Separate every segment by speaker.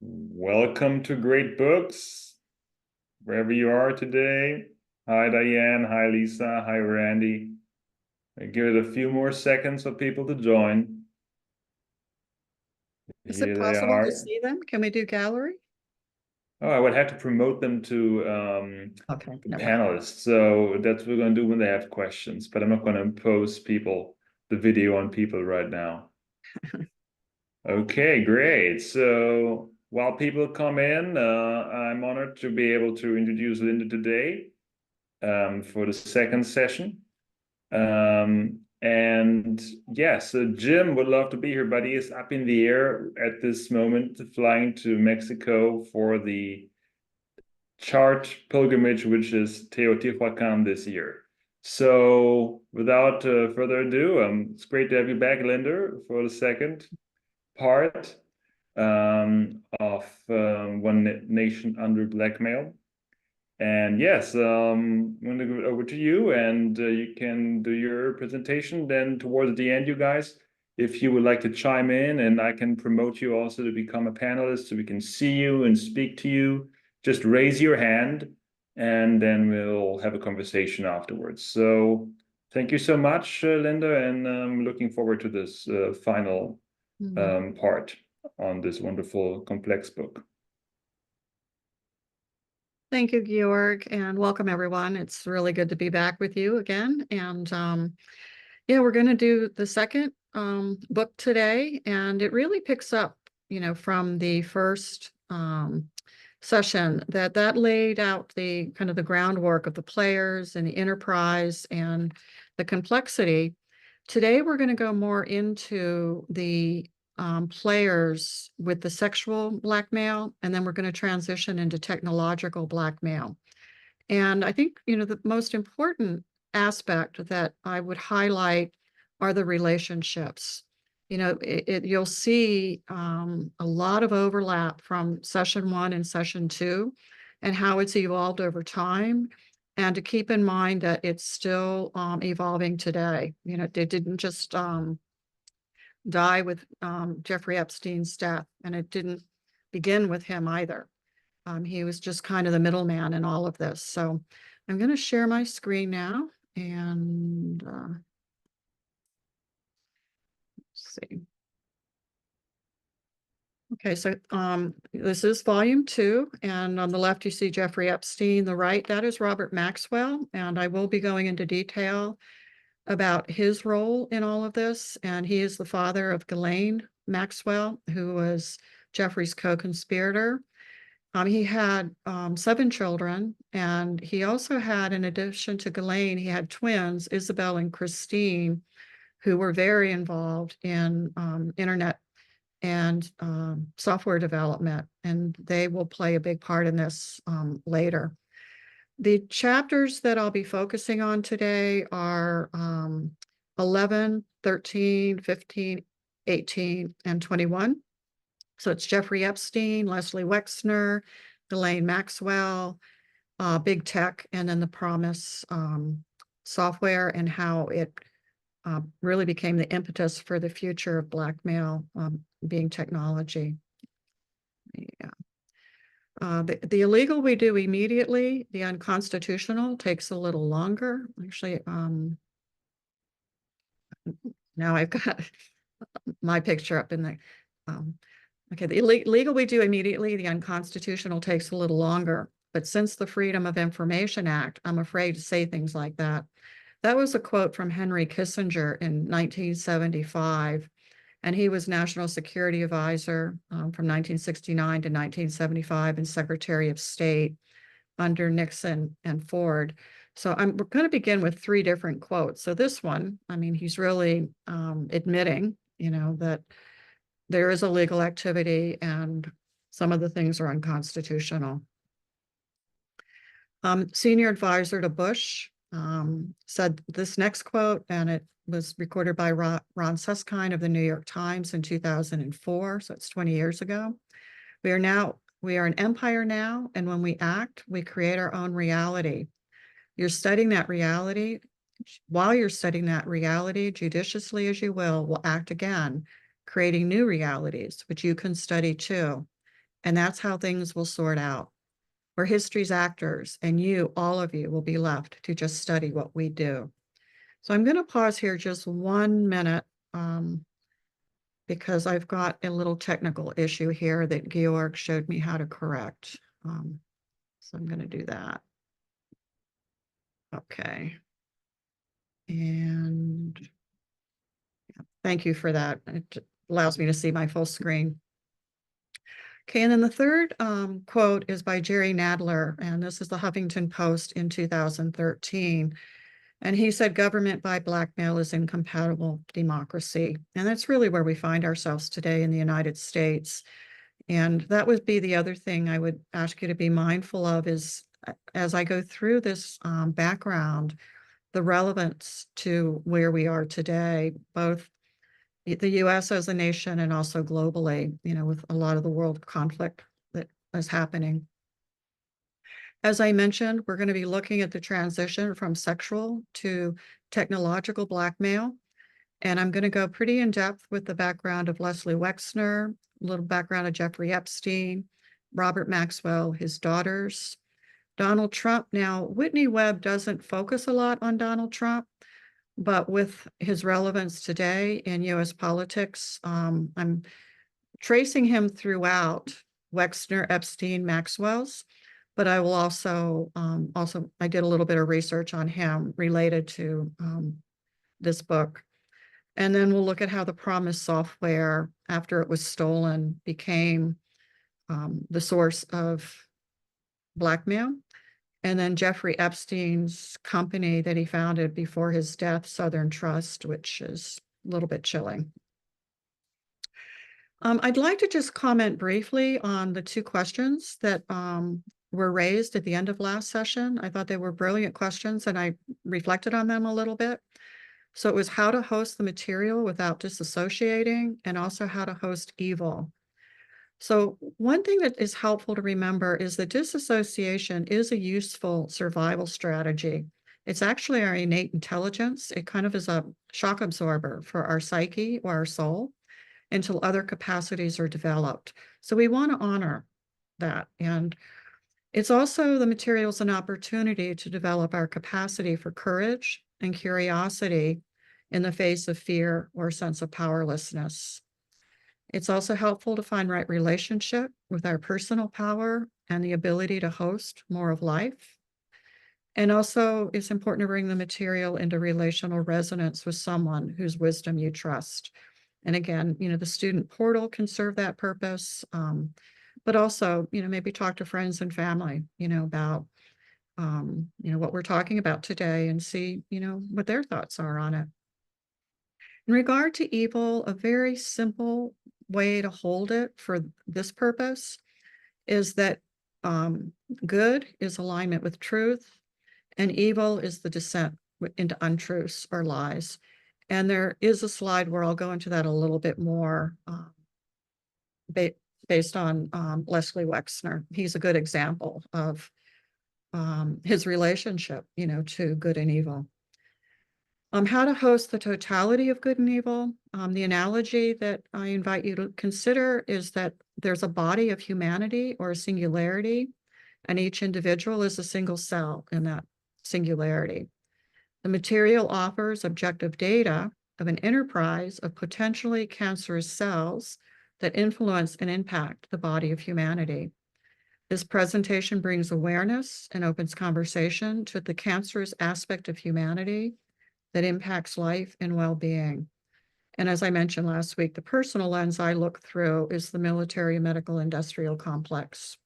Speaker 1: Welcome to Great Books, wherever you are today. Hi, Diane. Hi, Lisa. Hi, Randy. I give it a few more seconds for people to join.
Speaker 2: Is it
Speaker 1: Here they
Speaker 2: possible to
Speaker 1: are.
Speaker 2: see them? Can we do gallery?
Speaker 1: Oh, I would have to promote them to
Speaker 2: Okay,
Speaker 1: the
Speaker 2: never mind.
Speaker 1: panelists. So that's what we're going to do when they have questions. But I'm not going to impose the video on people right now. Okay, great. So while people come in, I'm honored to be able to introduce Linda today for the second session. And yes, Jim would love to be here, but he is up in the air at this moment, flying to Mexico for the chart pilgrimage, which is Teotihuacan this year. So without further ado, it's great to have you back, Linda, for the second part of One Nation Under Blackmail. And yes, I'm going to give it over to you, and you can do your presentation. Then towards the end, you guys, if you would like to chime in, and I can promote you also to become a panelist so we can see you and speak to you, just raise your hand, and then we'll have a conversation afterwards. So thank you so much, Linda, and I'm looking forward to this final part on this wonderful, complex book.
Speaker 2: Thank you, Georg, and welcome everyone. It's really good to be back with you again. And yeah, we're going to do the second book today, and it really picks up, from the first session that laid out the kind of the groundwork of the players and the enterprise and the complexity. Today, we're going to go more into the players with the sexual blackmail, and then we're going to transition into technological blackmail. And I think, the most important aspect that I would highlight are the relationships. You'll see a lot of overlap from session 1 and session 2 and how it's evolved over time. And to keep in mind that it's still evolving today. It didn't just die with Jeffrey Epstein's death, and it didn't begin with him either. He was just kind of the middleman in all of this. So I'm going to share my screen now and let's see. Okay, so this is volume 2, and on the left you see Jeffrey Epstein. The right, that is Robert Maxwell, and I will be going into detail about his role in all of this. And he is the father of Ghislaine Maxwell, who was Jeffrey's co-conspirator. He had 7 children, and he also had, in addition to Ghislaine, he had twins, Isabel and Christine, who were very involved in internet and software development, and they will play a big part in this later. The chapters that I'll be focusing on today are 11, 13, 15, 18, and 21. So it's Jeffrey Epstein, Leslie Wexner, Ghislaine Maxwell, big tech, and then the Promise software and how it really became the impetus for the future of blackmail being technology. Yeah. The illegal we do immediately. The unconstitutional takes a little longer. Actually, now I've got my picture up in the, okay, the legal we do immediately. The unconstitutional takes a little longer. But since the Freedom of Information Act, I'm afraid to say things like that. That was a quote from Henry Kissinger in 1975. And he was National Security Advisor from 1969 to 1975 and Secretary of State under Nixon and Ford. So we're going to begin with 3 different quotes. So this one, I mean, he's really admitting, that there is illegal activity and some of the things are unconstitutional. Senior advisor to Bush said this next quote, and it was recorded by Ron Suskind of the New York Times in 2004. So it's 20 years ago. We are an empire now, and when we act, we create our own reality. You're studying that reality. While you're studying that reality, judiciously as you will act again, creating new realities, which you can study too. And that's how things will sort out. We're history's actors, and you, all of you, will be left to just study what we do. So I'm going to pause here just 1 minute because I've got a little technical issue here that Georg showed me how to correct. So I'm going to do that. Okay. And thank you for that. It allows me to see my full screen. Okay, and then the third quote is by Jerry Nadler, and this is the Huffington Post in 2013. And he said, government by blackmail is incompatible with democracy. And that's really where we find ourselves today in the United States. And that would be the other thing I would ask you to be mindful of is as I go through this background, the relevance to where we are today, both the US as a nation and also globally, with a lot of the world conflict that is happening. As I mentioned, we're going to be looking at the transition from sexual to technological blackmail. And I'm going to go pretty in depth with the background of Leslie Wexner, a little background of Jeffrey Epstein, Robert Maxwell, his daughters, Donald Trump. Now, Whitney Webb doesn't focus a lot on Donald Trump, but with his relevance today in US politics, I'm tracing him throughout Wexner, Epstein, Maxwell's. But I will also, I did a little bit of research on him related to this book. And then we'll look at how the Promise software, after it was stolen, became the source of blackmail. And then Jeffrey Epstein's company that he founded before his death, Southern Trust, which is a little bit chilling. I'd like to just comment briefly on the 2 questions that were raised at the end of last session. I thought they were brilliant questions, and I reflected on them a little bit. So it was how to host the material without disassociating, and also how to host evil. So one thing that is helpful to remember is that disassociation is a useful survival strategy. It's actually our innate intelligence. It kind of is a shock absorber for our psyche or our soul until other capacities are developed. So we want to honor that. And it's also the materials an opportunity to develop our capacity for courage and curiosity in the face of fear or sense of powerlessness. It's also helpful to find right relationship with our personal power and the ability to host more of life. And also it's important to bring the material into relational resonance with someone whose wisdom you trust. And again, the student portal can serve that purpose. But also, maybe talk to friends and family, about, what we're talking about today and see, what their thoughts are on it. In regard to evil, a very simple way to hold it for this purpose is that good is alignment with truth, and evil is the descent into untruths or lies. And there is a slide where I'll go into that a little bit more based on Leslie Wexner. He's a good example of his relationship, to good and evil. How to host the totality of good and evil. The analogy that I invite you to consider is that there's a body of humanity or a singularity, and each individual is a single cell in that singularity. The material offers objective data of an enterprise of potentially cancerous cells that influence and impact the body of humanity. This presentation brings awareness and opens conversation to the cancerous aspect of humanity that impacts life and well-being. And as I mentioned last week, the personal lens I look through is the military medical industrial complex.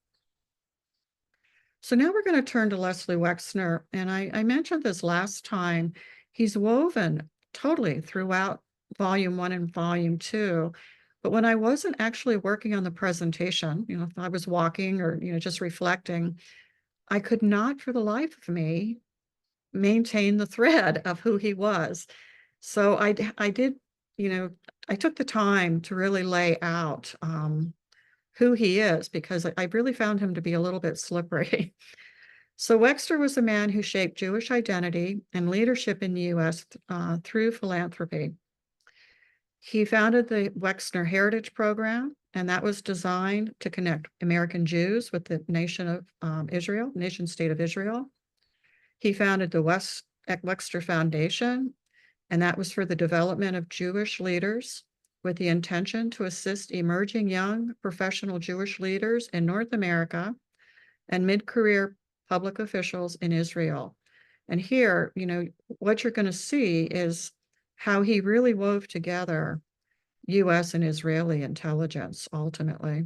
Speaker 2: So now we're going to turn to Leslie Wexner. And I mentioned this last time. He's woven totally throughout volume 1 and volume 2. But when I wasn't actually working on the presentation, if I was walking or, just reflecting, I could not for the life of me maintain the thread of who he was. So I did, I took the time to really lay out who he is, because I really found him to be a little bit slippery. So Wexner was a man who shaped Jewish identity and leadership in the US through philanthropy. He founded the Wexner Heritage Program and that was designed to connect American Jews with the nation of Israel, nation state of Israel. He founded the Wexner Foundation, and that was for the development of Jewish leaders with the intention to assist emerging young professional Jewish leaders in North America and mid-career public officials in Israel. And here, what you're going to see is how he really wove together US and Israeli intelligence ultimately.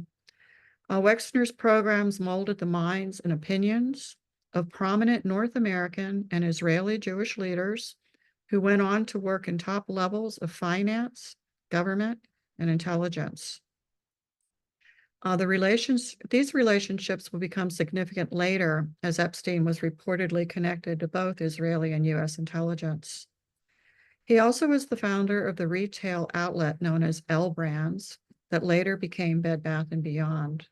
Speaker 2: Wexner's programs molded the minds and opinions of prominent North American and Israeli Jewish leaders who went on to work in top levels of finance, government, and intelligence. These relationships will become significant later, as Epstein was reportedly connected to both Israeli and US intelligence. He also was the founder of the retail outlet known as L Brands that later became Bed Bath & Beyond.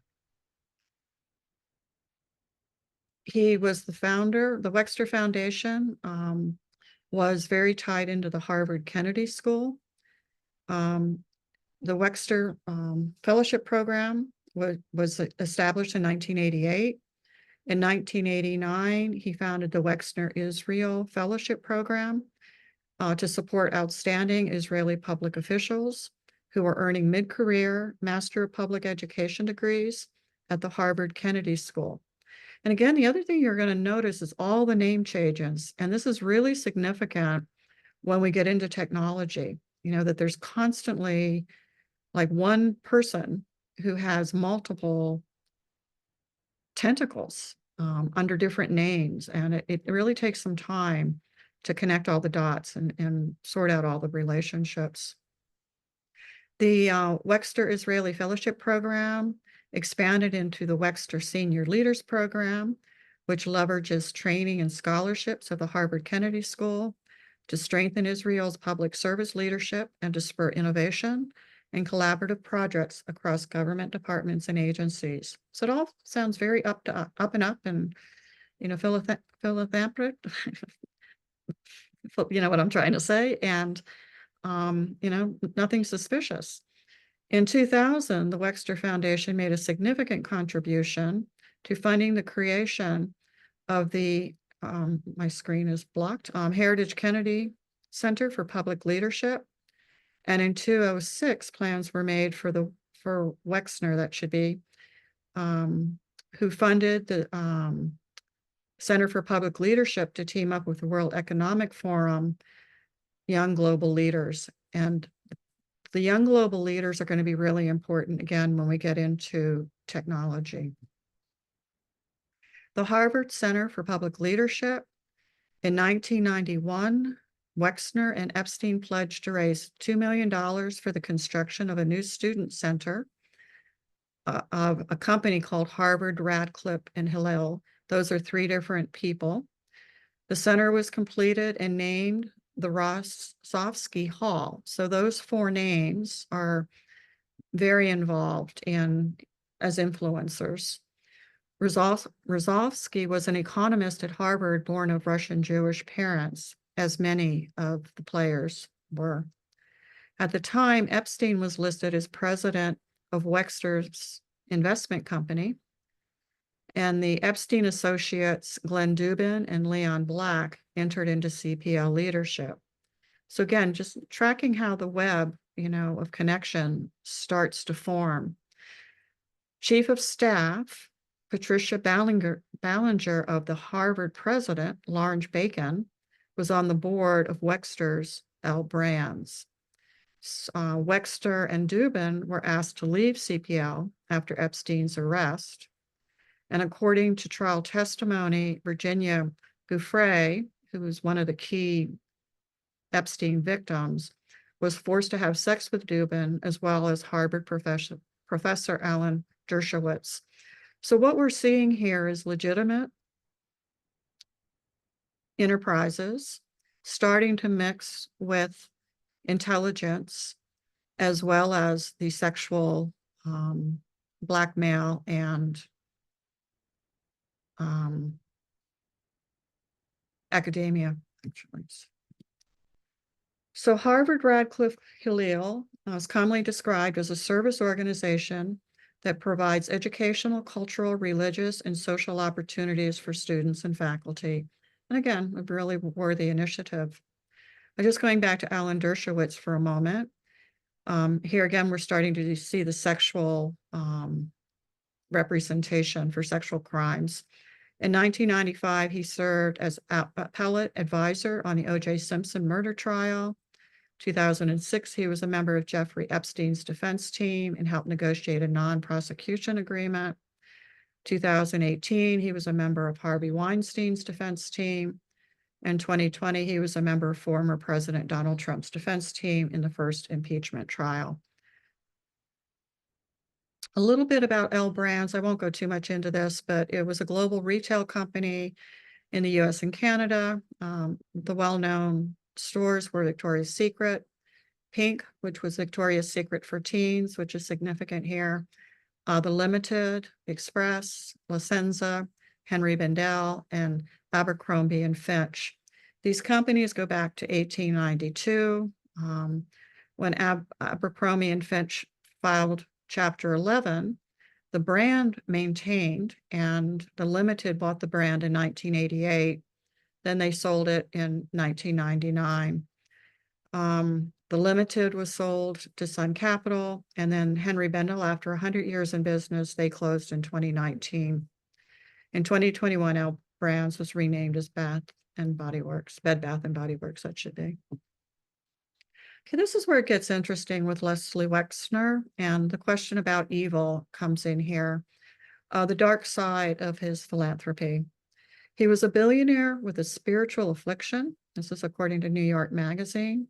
Speaker 2: He was the founder. The Wexner Foundation was very tied into the Harvard Kennedy School. The Wexner Fellowship Program was established in 1988. In 1989, he founded the Wexner Israel Fellowship Program to support outstanding Israeli public officials who are earning mid-career Master of Public Education degrees at the Harvard Kennedy School. And again, the other thing you're going to notice is all the name changes. And this is really significant when we get into technology, that there's constantly like one person who has multiple tentacles under different names. And it really takes some time to connect all the dots and sort out all the relationships. The Wexner Israeli Fellowship Program expanded into the Wexner Senior Leaders Program, which leverages training and scholarships of the Harvard Kennedy School to strengthen Israel's public service leadership and to spur innovation and collaborative projects across government departments and agencies. So it all sounds very up and up and, philanthropic, you know what I'm trying to say, and, nothing suspicious. In 2000, the Wexner Foundation made a significant contribution to funding the creation of the, my screen is blocked, Heritage Kennedy Center for Public Leadership. And in 2006, plans were made for Wexner, that should be, who funded the Center for Public Leadership to team up with the World Economic Forum, Young Global Leaders. And the young global leaders are going to be really important again when we get into technology. The Harvard Center for Public Leadership in 1991, Wexner and Epstein pledged to raise $2 million for the construction of a new student center of a company called Harvard, Radcliffe, and Hillel. Those are three different people. The center was completed and named the Rossofsky Hall. So those four names are very involved as influencers. Rozovsky was an economist at Harvard, born of Russian Jewish parents, as many of the players were. At the time, Epstein was listed as president of Wexner's investment company, and the Epstein associates, Glenn Dubin and Leon Black, entered into CPL leadership. So again, just tracking how the web, of connection starts to form. Chief of Staff, Patricia Ballinger of the Harvard president, Lawrence Bacon, was on the board of Wexner's L Brands. Wexner and Dubin were asked to leave CPL after Epstein's arrest. And according to trial testimony, Virginia Giuffre, who was one of the key Epstein victims, was forced to have sex with Dubin, as well as Harvard Professor Alan Dershowitz. So what we're seeing here is legitimate enterprises starting to mix with intelligence, as well as the sexual blackmail and academia, actually. So Harvard, Radcliffe, Hillel is commonly described as a service organization that provides educational, cultural, religious, and social opportunities for students and faculty. And again, a really worthy initiative. Just going back to Alan Dershowitz for a moment. Here again, we're starting to see the sexual representation for sexual crimes. In 1995, he served as appellate advisor on the O.J. Simpson murder trial. 2006, he was a member of Jeffrey Epstein's defense team and helped negotiate a non-prosecution agreement. 2018, he was a member of Harvey Weinstein's defense team. In 2020, he was a member of former President Donald Trump's defense team in the first impeachment trial. A little bit about L Brands. I won't go too much into this, but it was a global retail company in the US and Canada. The well-known stores were Victoria's Secret, Pink, which was Victoria's Secret for teens, which is significant here. The Limited, Express, La Senza, Henry Bendel, and Abercrombie and Fitch. These companies go back to 1892, when Abercrombie and Fitch filed Chapter 11. The brand maintained, and the Limited bought the brand in 1988. Then they sold it in 1999. The Limited was sold to Sun Capital, and then Henry Bendel, after 100 years in business, they closed in 2019. In 2021, L Brands was renamed as Bath and Body Works, Bed Bath and Body Works, that should be. Okay, this is where it gets interesting with Leslie Wexner, and the question about evil comes in here. The dark side of his philanthropy. He was a billionaire with a spiritual affliction. This is according to New York Magazine.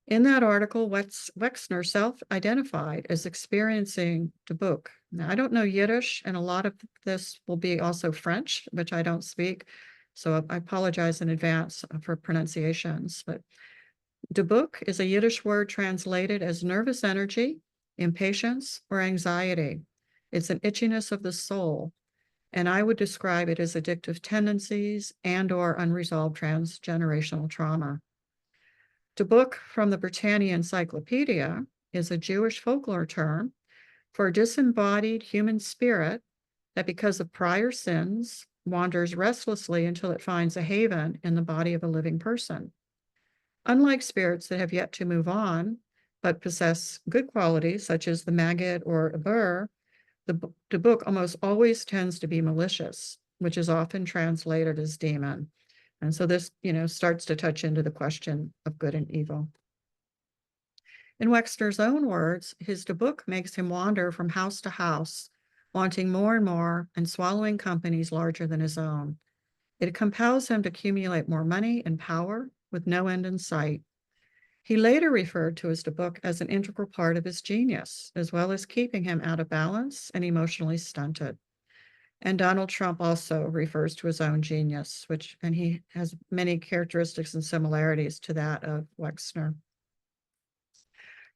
Speaker 2: In that article, Wexner self-identified as experiencing the book. Now, I don't know Yiddish, and a lot of this will be also French, which I don't speak. So I apologize in advance for pronunciations. But de book is a Yiddish word translated as nervous energy, impatience, or anxiety. It's an itchiness of the soul. And I would describe it as addictive tendencies and/or unresolved transgenerational trauma. De book from the Britannia Encyclopedia is a Jewish folklore term for a disembodied human spirit that, because of prior sins, wanders restlessly until it finds a haven in the body of a living person. Unlike spirits that have yet to move on, but possess good qualities, such as the maggot or a burr, the book almost always tends to be malicious, which is often translated as demon. And so this, starts to touch into the question of good and evil. In Wexner's own words, his book makes him wander from house to house, wanting more and more and swallowing companies larger than his own. It compels him to accumulate more money and power with no end in sight. He later referred to his book as an integral part of his genius, as well as keeping him out of balance and emotionally stunted. And Donald Trump also refers to his own genius, and he has many characteristics and similarities to that of Wexner.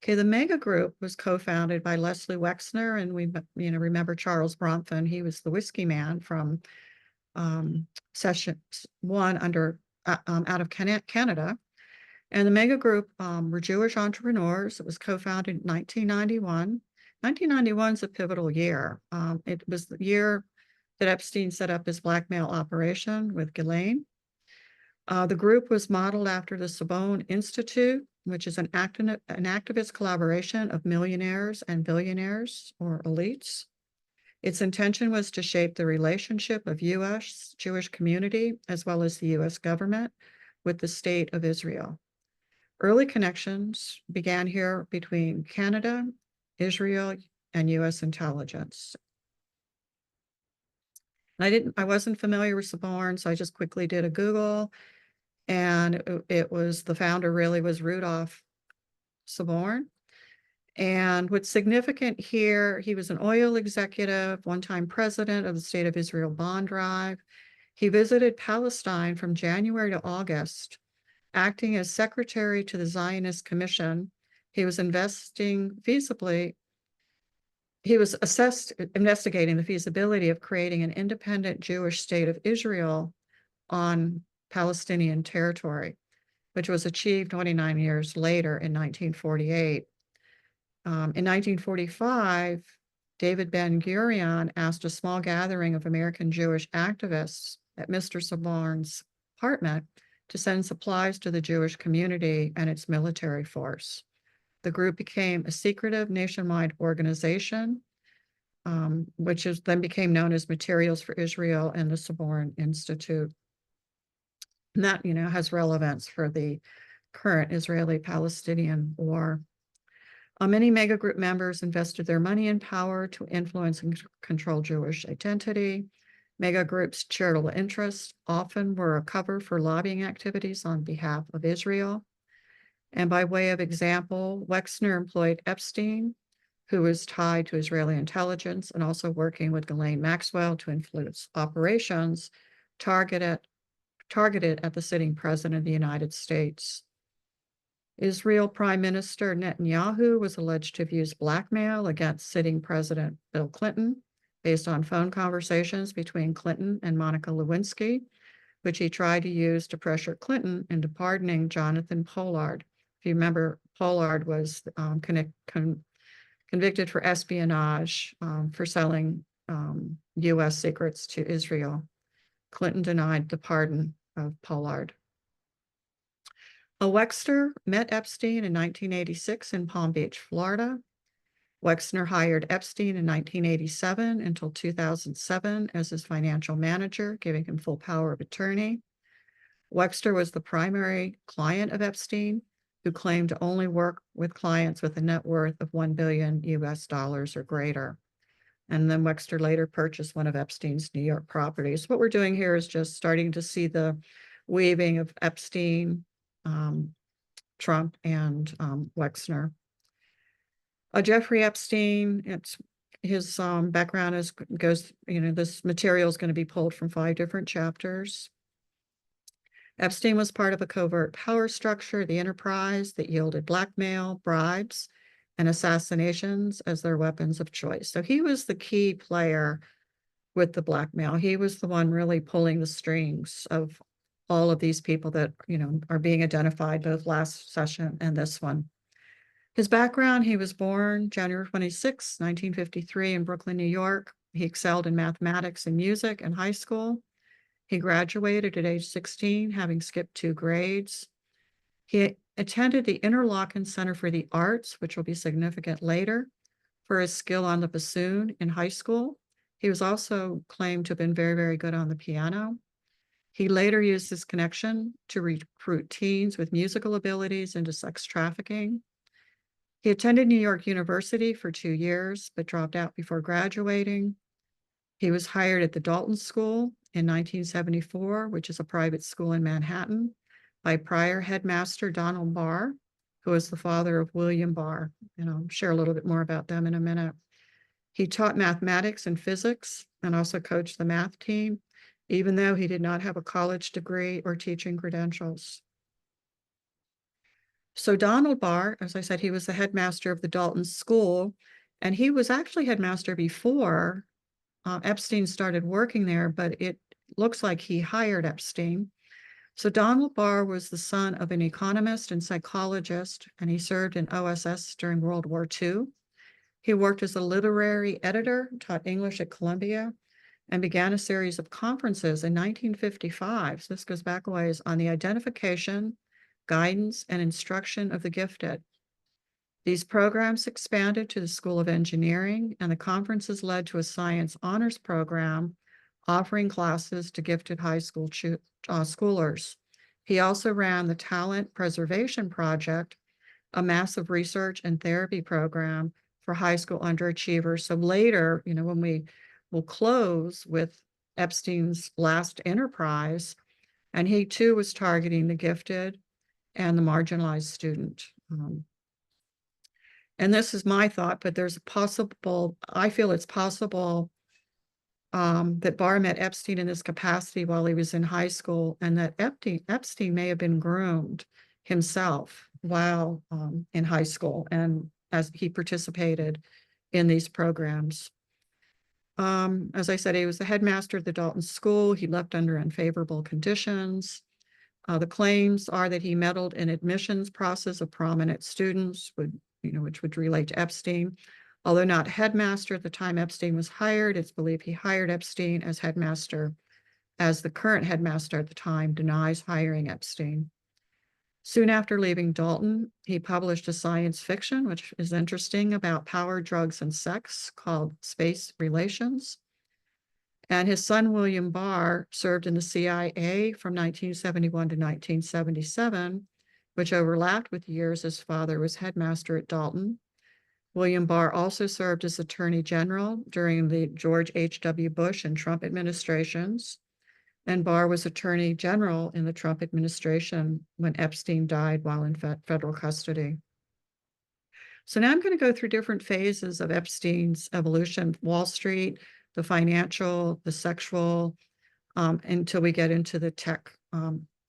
Speaker 2: Okay, the Mega Group was co-founded by Leslie Wexner, and we remember Charles Bronfman. He was the whiskey man from Session 1 out of Canada. And the Mega Group were Jewish entrepreneurs. It was co-founded in 1991. 1991 is a pivotal year. It was the year that Epstein set up his blackmail operation with Ghislaine. The group was modeled after the Sorbonne Institute, which is an activist collaboration of millionaires and billionaires, or elites. Its intention was to shape the relationship of U.S. Jewish community, as well as the U.S. government, with the state of Israel. Early connections began here between Canada, Israel, and U.S. intelligence. I wasn't familiar with Sorbonne, so I just quickly did a Google, and it was, the founder really was Rudolph Sorbonne. And what's significant here, he was an oil executive, one-time president of the State of Israel bond drive. He visited Palestine from January to August, acting as secretary to the Zionist Commission. He was investigating the feasibility of creating an independent Jewish state of Israel on Palestinian territory, which was achieved 29 years later in 1948. In 1945, David Ben-Gurion asked a small gathering of American Jewish activists at Mr. Savarn's apartment to send supplies to the Jewish community and its military force. The group became a secretive nationwide organization, which then became known as Materials for Israel and the Savarn Institute. And that, has relevance for the current Israeli-Palestinian war. Many megagroup members invested their money and power to influence and control Jewish identity. Megagroups' charitable interests often were a cover for lobbying activities on behalf of Israel. And by way of example, Wexner employed Epstein, who was tied to Israeli intelligence and also working with Ghislaine Maxwell to influence operations targeted at the sitting president of the United States. Israel Prime Minister Netanyahu was alleged to have used blackmail against sitting President Bill Clinton based on phone conversations between Clinton and Monica Lewinsky, which he tried to use to pressure Clinton into pardoning Jonathan Pollard. If you remember, Pollard was convicted for espionage for selling U.S. secrets to Israel. Clinton denied the pardon of Pollard. Wexner met Epstein in 1986 in Palm Beach, Florida. Wexner hired Epstein in 1987 until 2007 as his financial manager, giving him full power of attorney. Wexner was the primary client of Epstein, who claimed to only work with clients with a net worth of $1 billion US or greater. And then Wexner later purchased one of Epstein's New York properties. What we're doing here is just starting to see the weaving of Epstein, Trump, and Wexner. Jeffrey Epstein, his background this material is going to be pulled from 5 different chapters. Epstein was part of a covert power structure, the enterprise, that yielded blackmail, bribes, and assassinations as their weapons of choice. So he was the key player with the blackmail. He was the one really pulling the strings of all of these people that, are being identified both last session and this one. His background: he was born January 26, 1953 in Brooklyn, New York. He excelled in mathematics and music in high school. He graduated at age 16, having skipped 2 grades. He attended the Interlochen Center for the Arts, which will be significant later, for his skill on the bassoon in high school. He was also claimed to have been very, very good on the piano. He later used his connection to recruit teens with musical abilities into sex trafficking. He attended New York University for 2 years, but dropped out before graduating. He was hired at the Dalton School in 1974, which is a private school in Manhattan, by prior headmaster Donald Barr, who was the father of William Barr. And I'll share a little bit more about them in a minute. He taught mathematics and physics and also coached the math team, even though he did not have a college degree or teaching credentials. So Donald Barr, as I said, he was the headmaster of the Dalton School, and he was actually headmaster before Epstein started working there, but it looks like he hired Epstein. So Donald Barr was the son of an economist and psychologist, and he served in OSS during World War II. He worked as a literary editor, taught English at Columbia, and began a series of conferences in 1955. So this goes back a ways, on the identification, guidance, and instruction of the gifted. These programs expanded to the School of Engineering, and the conferences led to a science honors program offering classes to gifted high school schoolers. He also ran the Talent Preservation Project, a massive research and therapy program for high school underachievers. So later, when we will close with Epstein's last enterprise, and he too was targeting the gifted and the marginalized student. And this is my thought, but I feel it's possible that Barr met Epstein in this capacity while he was in high school, and that Epstein may have been groomed himself while in high school, and as he participated in these programs. As I said, he was the headmaster of the Dalton School. He left under unfavorable conditions. The claims are that he meddled in admissions process of prominent students, would which would relate to Epstein. Although not headmaster at the time Epstein was hired, it's believed he hired Epstein as headmaster, as the current headmaster at the time denies hiring Epstein. Soon after leaving Dalton, he published a science fiction, which is interesting, about power, drugs, and sex called Space Relations. And his son, William Barr, served in the CIA from 1971 to 1977, which overlapped with years his father was headmaster at Dalton. William Barr also served as Attorney General during the George H.W. Bush and Trump administrations. And Barr was Attorney General in the Trump administration when Epstein died while in federal custody. So now I'm going to go through different phases of Epstein's evolution: Wall Street, the financial, the sexual, until we get into the tech,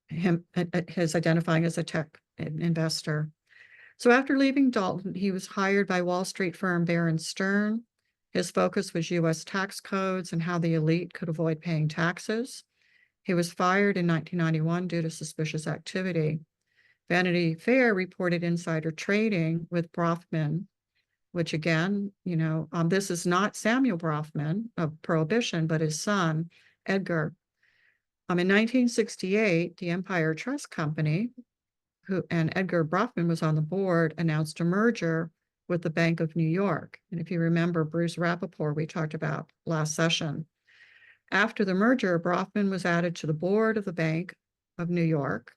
Speaker 2: his identifying as a tech investor. So after leaving Dalton, he was hired by Wall Street firm Bear & Stern. His focus was U.S. tax codes and how the elite could avoid paying taxes. He was fired in 1991 due to suspicious activity. Vanity Fair reported insider trading with Brofman, which again, this is not Samuel Brofman of Prohibition, but his son, Edgar. In 1968, the Empire Trust Company, and Edgar Brofman was on the board, announced a merger with the Bank of New York. And if you remember Bruce Rappaport, we talked about last session. After the merger, Brofman was added to the board of the Bank of New York.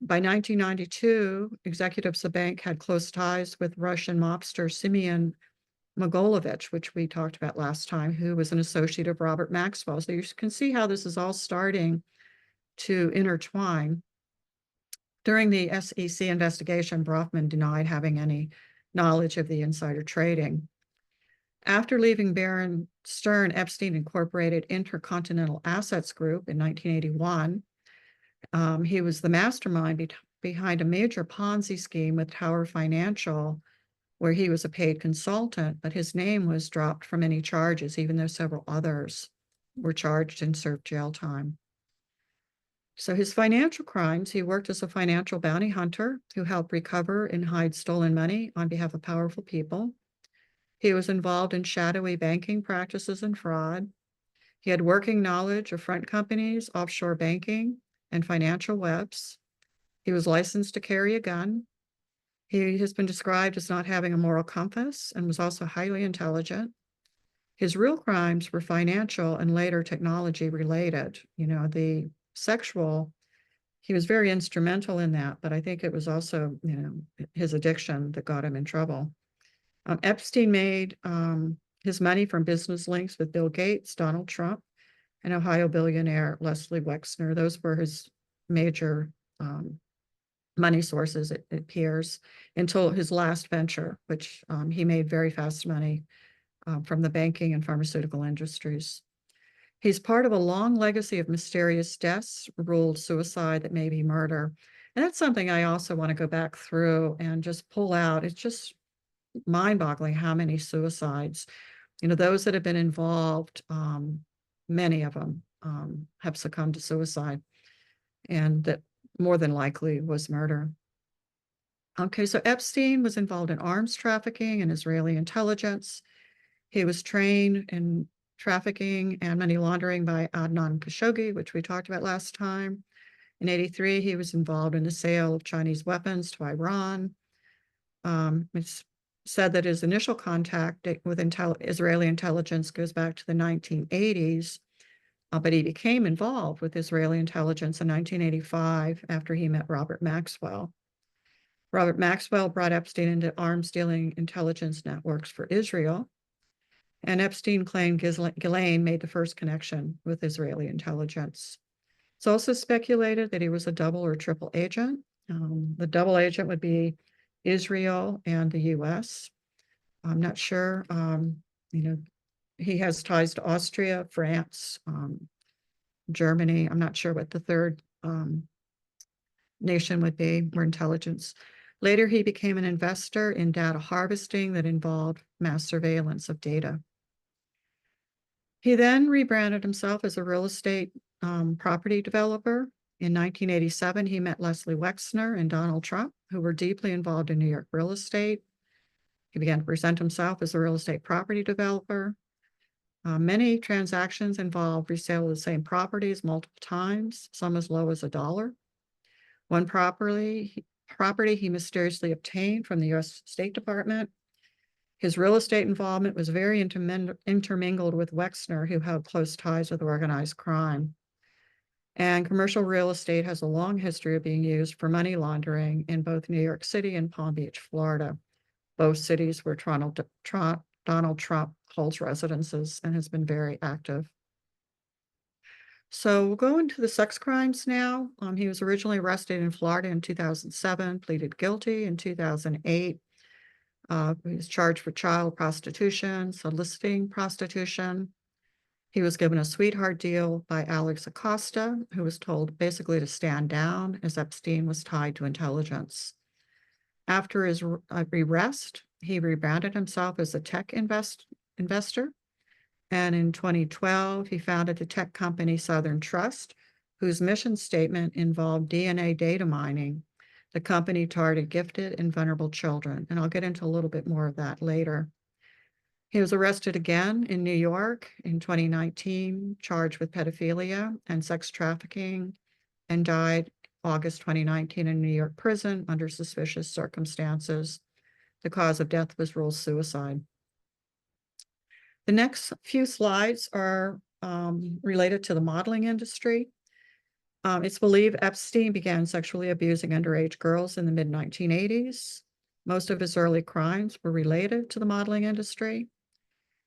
Speaker 2: By 1992, executives of the bank had close ties with Russian mobster Simeon Mogilovich, which we talked about last time, who was an associate of Robert Maxwell. So you can see how this is all starting to intertwine. During the SEC investigation, Brofman denied having any knowledge of the insider trading. After leaving Bear & Stern, Epstein incorporated Intercontinental Assets Group in 1981. He was the mastermind behind a major Ponzi scheme with Tower Financial, where he was a paid consultant, but his name was dropped from any charges, even though several others were charged and served jail time. So his financial crimes: he worked as a financial bounty hunter who helped recover and hide stolen money on behalf of powerful people. He was involved in shadowy banking practices and fraud. He had working knowledge of front companies, offshore banking, and financial webs. He was licensed to carry a gun. He has been described as not having a moral compass and was also highly intelligent. His real crimes were financial and later technology related. The sexual, he was very instrumental in that, but I think it was also, his addiction that got him in trouble. Epstein made his money from business links with Bill Gates, Donald Trump, and Ohio billionaire Leslie Wexner. Those were his major money sources, it appears, until his last venture, which he made very fast money from the banking and pharmaceutical industries. He's part of a long legacy of mysterious deaths, ruled suicide that may be murder. And that's something I also want to go back through and just pull out. It's just mind-boggling how many suicides, those that have been involved, many of them have succumbed to suicide, and that more than likely was murder. Okay, so Epstein was involved in arms trafficking and Israeli intelligence. He was trained in trafficking and money laundering by Adnan Khashoggi, which we talked about last time. In 1983, he was involved in the sale of Chinese weapons to Iran. It's said that his initial contact with Israeli intelligence goes back to the 1980s, but he became involved with Israeli intelligence in 1985 after he met Robert Maxwell. Robert Maxwell brought Epstein into arms dealing intelligence networks for Israel, and Epstein claimed Ghislaine made the first connection with Israeli intelligence. It's also speculated that he was a double or triple agent. The double agent would be Israel and the US. I'm not sure. He has ties to Austria, France, Germany. I'm not sure what the third nation would be, or intelligence. Later, he became an investor in data harvesting that involved mass surveillance of data. He then rebranded himself as a real estate property developer In 1987, he met Leslie Wexner and Donald Trump, who were deeply involved in New York real estate. He began to present himself as a real estate property developer. Many transactions involved resale of the same properties multiple times, some as low as $1. One property he mysteriously obtained from the U.S. State Department. His real estate involvement was very intermingled with Wexner, who held close ties with organized crime. And commercial real estate has a long history of being used for money laundering in both New York City and Palm Beach, Florida, both cities where Donald Trump holds residences and has been very active. So we'll go into the sex crimes now. He was originally arrested in Florida in 2007, pleaded guilty in 2008. He was charged for child prostitution, soliciting prostitution. He was given a sweetheart deal by Alex Acosta, who was told basically to stand down as Epstein was tied to intelligence. After his arrest, he rebranded himself as a tech investor. And in 2012, he founded the tech company Southern Trust, whose mission statement involved DNA data mining. The company targeted gifted and vulnerable children. And I'll get into a little bit more of that later. He was arrested again in New York in 2019, charged with pedophilia and sex trafficking, and died August 2019 in New York prison under suspicious circumstances. The cause of death was ruled suicide. The next few slides are related to the modeling industry. It's believed Epstein began sexually abusing underage girls in the mid-1980s. Most of his early crimes were related to the modeling industry.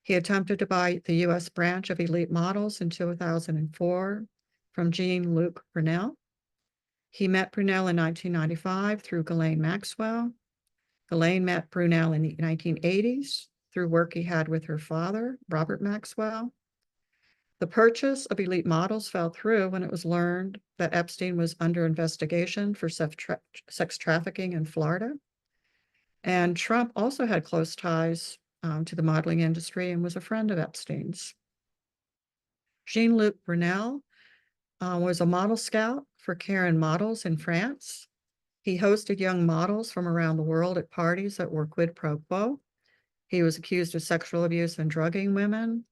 Speaker 2: He attempted to buy the U.S. branch of Elite Models in 2004 from Jean-Luc Brunel. He met Brunel in 1995 through Ghislaine Maxwell. Ghislaine met Brunel in the 1980s through work he had with her father, Robert Maxwell. The purchase of Elite Models fell through when it was learned that Epstein was under investigation for sex trafficking in Florida. And Trump also had close ties to the modeling industry and was a friend of Epstein's. Jean-Luc Brunel was a model scout for Karen Models in France. He hosted young models from around the world at parties that were quid pro quo. He was accused of sexual abuse and drugging women.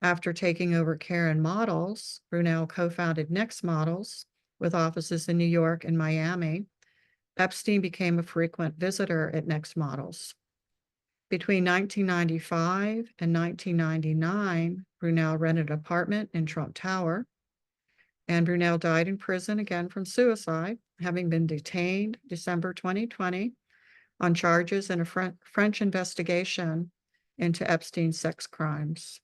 Speaker 2: After taking over Karen Models, Brunel co-founded Next Models with offices in New York and Miami. Epstein became a frequent visitor at Next Models. Between 1995 and 1999, Brunel rented an apartment in Trump Tower. And Brunel died in prison again from suicide, having been detained December 2020 on charges in a French investigation into Epstein's sex crimes.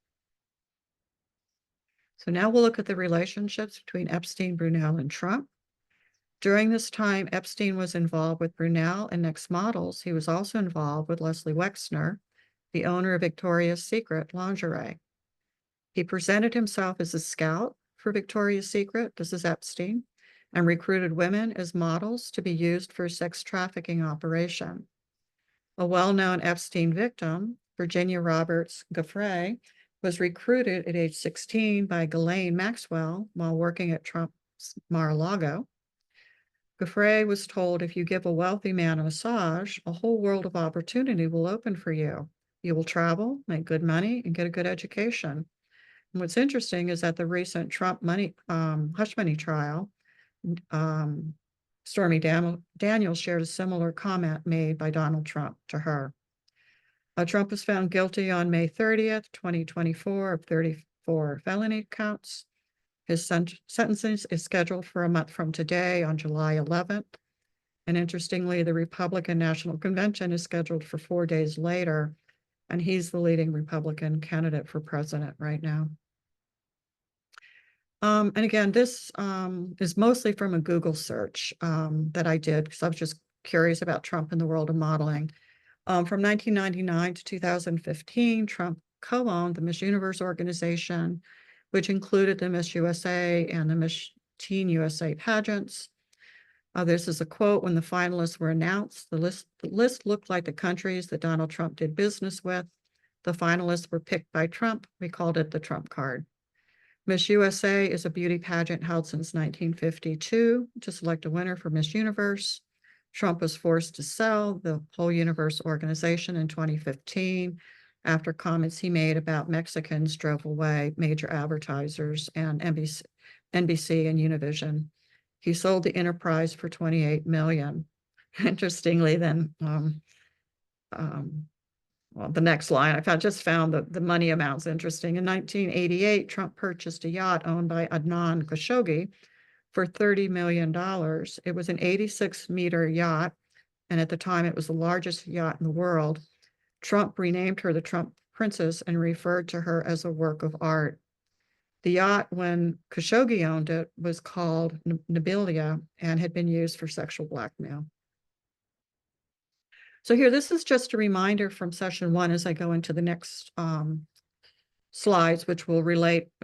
Speaker 2: So now we'll look at the relationships between Epstein, Brunel, and Trump. During this time, Epstein was involved with Brunel and Next Models. He was also involved with Leslie Wexner, the owner of Victoria's Secret lingerie. He presented himself as a scout for Victoria's Secret, this is Epstein, and recruited women as models to be used for a sex trafficking operation. A well-known Epstein victim, Virginia Roberts Giuffre, was recruited at age 16 by Ghislaine Maxwell while working at Trump's Mar-a-Lago. Giuffre was told, if you give a wealthy man a massage, a whole world of opportunity will open for you. You will travel, make good money, and get a good education. And what's interesting is that the recent Trump hush money trial, Stormy Daniels shared a similar comment made by Donald Trump to her. Trump was found guilty on May 30th, 2024 of 34 felony counts. His sentencing is scheduled for a month from today on July 11th. And interestingly, the Republican National Convention is scheduled for 4 days later, and he's the leading Republican candidate for president right now. And again, this is mostly from a Google search that I did because I was just curious about Trump in the world of modeling. From 1999 to 2015, Trump co-owned the Miss Universe organization, which included the Miss USA and the Miss Teen USA pageants. This is a quote: when the finalists were announced, the list looked like the countries that Donald Trump did business with. The finalists were picked by Trump. We called it the Trump card. Miss USA is a beauty pageant held since 1952 to select a winner for Miss Universe. Trump was forced to sell the Whole Universe organization in 2015 after comments he made about Mexicans drove away major advertisers and NBC and Univision. He sold the enterprise for $28 million. Interestingly, then, well, the next line, I just found the money amounts interesting. In 1988, Trump purchased a yacht owned by Adnan Khashoggi for $30 million. It was an 86-meter yacht, and at the time it was the largest yacht in the world. Trump renamed her the Trump Princess and referred to her as a work of art. The yacht, when Khashoggi owned it, was called Nabilia and had been used for sexual blackmail. So here, this is just a reminder from session 1 as I go into the next slides, which will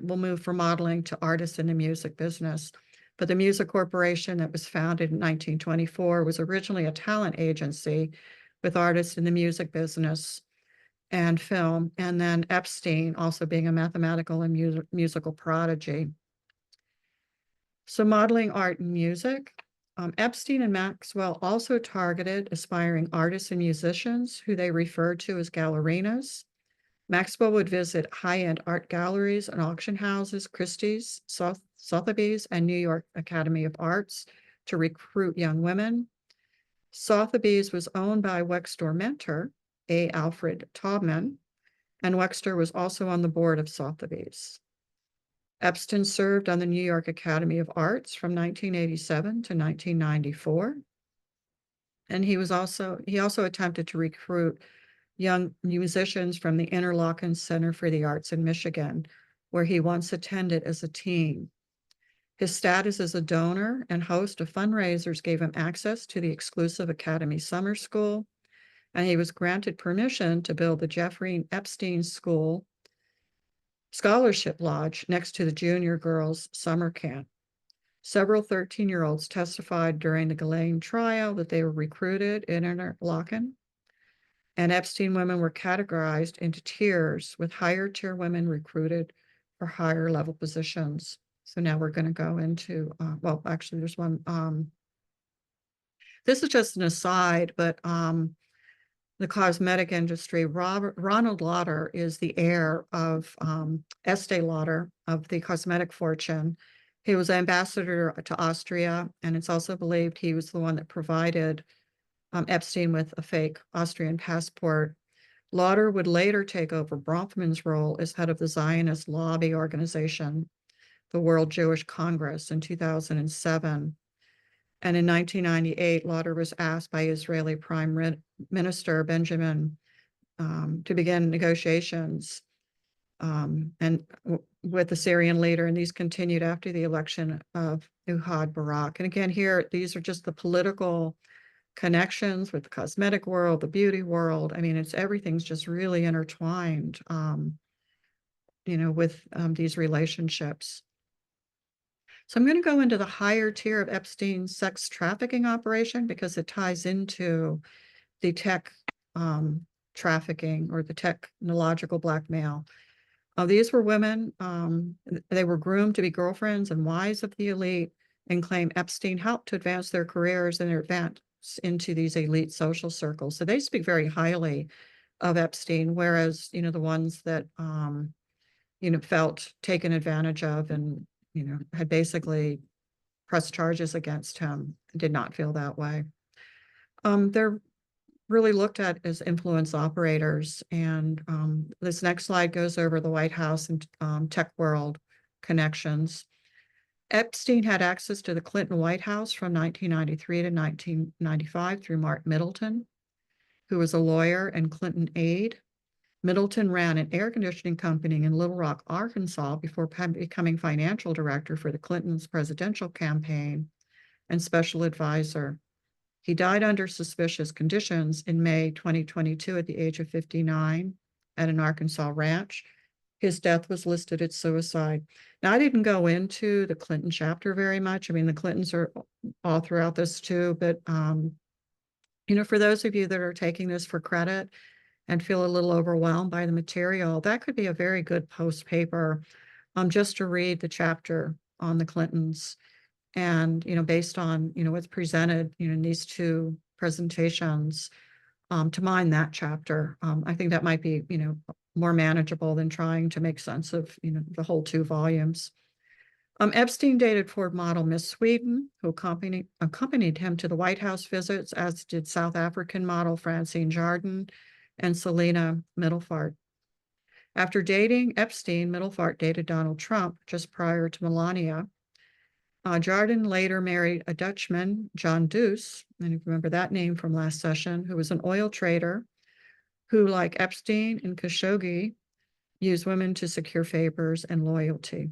Speaker 2: move from modeling to artists in the music business. But the Music Corporation that was founded in 1924 was originally a talent agency with artists in the music business and film, and then Epstein also being a mathematical and musical prodigy. So modeling art and music. Epstein and Maxwell also targeted aspiring artists and musicians who they referred to as gallerinas. Maxwell would visit high-end art galleries and auction houses, Christie's, Sotheby's, and New York Academy of Arts to recruit young women. Sotheby's was owned by Wexner mentor, A. Alfred Taubman, and Wexner was also on the board of Sotheby's. Epstein served on the New York Academy of Arts from 1987 to 1994. And he also attempted to recruit young musicians from the Interlochen Center for the Arts in Michigan, where he once attended as a teen. His status as a donor and host of fundraisers gave him access to the exclusive Academy Summer School, and he was granted permission to build the Jeffrey Epstein School Scholarship Lodge next to the junior girls' summer camp. Several 13-year-olds testified during the Ghislaine trial that they were recruited in Interlochen, and Epstein women were categorized into tiers, with higher tier women recruited for higher level positions. So now we're going to go into, well, actually there's one, this is just an aside, but the cosmetic industry, Ronald Lauder is the heir of Estee Lauder of the cosmetic fortune. He was ambassador to Austria, and it's also believed he was the one that provided Epstein with a fake Austrian passport. Lauder would later take over Bronfman's role as head of the Zionist lobby organization, the World Jewish Congress, in 2007. And in 1998, Lauder was asked by Israeli Prime Minister Benjamin to begin negotiations with the Syrian leader, and these continued after the election of Ehud Barak. And again, here, these are just the political connections with the cosmetic world, the beauty world. I mean, everything's just really intertwined, with these relationships. So I'm going to go into the higher tier of Epstein's sex trafficking operation because it ties into the tech trafficking or the technological blackmail. These were women, they were groomed to be girlfriends and wives of the elite and claim Epstein helped to advance their careers and their advance into these elite social circles. So they speak very highly of Epstein, whereas, the ones that, felt taken advantage of and, had basically pressed charges against him did not feel that way. They're really looked at as influence operators. And this next slide goes over the White House and tech world connections. Epstein had access to the Clinton White House from 1993 to 1995 through Mark Middleton, who was a lawyer and Clinton aide. Middleton ran an air conditioning company in Little Rock, Arkansas, before becoming financial director for the Clintons' presidential campaign and special advisor. He died under suspicious conditions in May 2022 at the age of 59 at an Arkansas ranch. His death was listed as suicide. Now, I didn't go into the Clinton chapter very much. I mean, the Clintons are all throughout this too, but, for those of you that are taking this for credit and feel a little overwhelmed by the material, that could be a very good post paper just to read the chapter on the Clintons. And, based on, what's presented, in these two presentations, to mine that chapter, I think that might be, more manageable than trying to make sense of, the whole 2 volumes. Epstein dated Ford model Miss Sweden, who accompanied him to the White House visits, as did South African model Francine Jardin and Selena Middelfart. After dating Epstein, Middelfart dated Donald Trump just prior to Melania. Jardin later married a Dutchman, John Deuce, and you remember that name from last session, who was an oil trader who, like Epstein and Khashoggi, used women to secure favors and loyalty.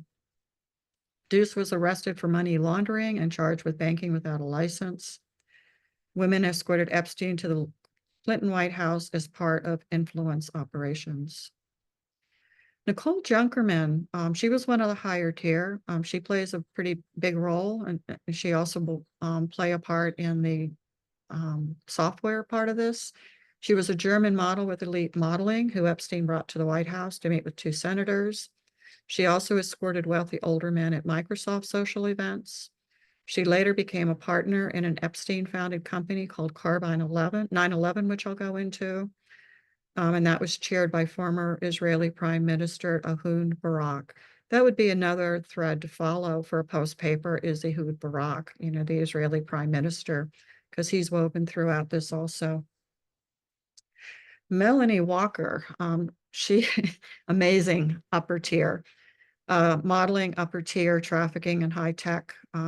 Speaker 2: Deuce was arrested for money laundering and charged with banking without a license. Women escorted Epstein to the Clinton White House as part of influence operations. Nicole Junkerman, she was one of the higher tier. She plays a pretty big role, and she also will play a part in the software part of this. She was a German model with elite modeling who Epstein brought to the White House to meet with 2 senators. She also escorted wealthy older men at Microsoft social events. She later became a partner in an Epstein-founded company called Carbine 9/11, which I'll go into. And that was chaired by former Israeli Prime Minister Ehud Barak. That would be another thread to follow for a post paper, is Ehud Barak, the Israeli Prime Minister, because he's woven throughout this also. Melanie Walker, she amazing upper tier, modeling upper tier, trafficking and high tech. So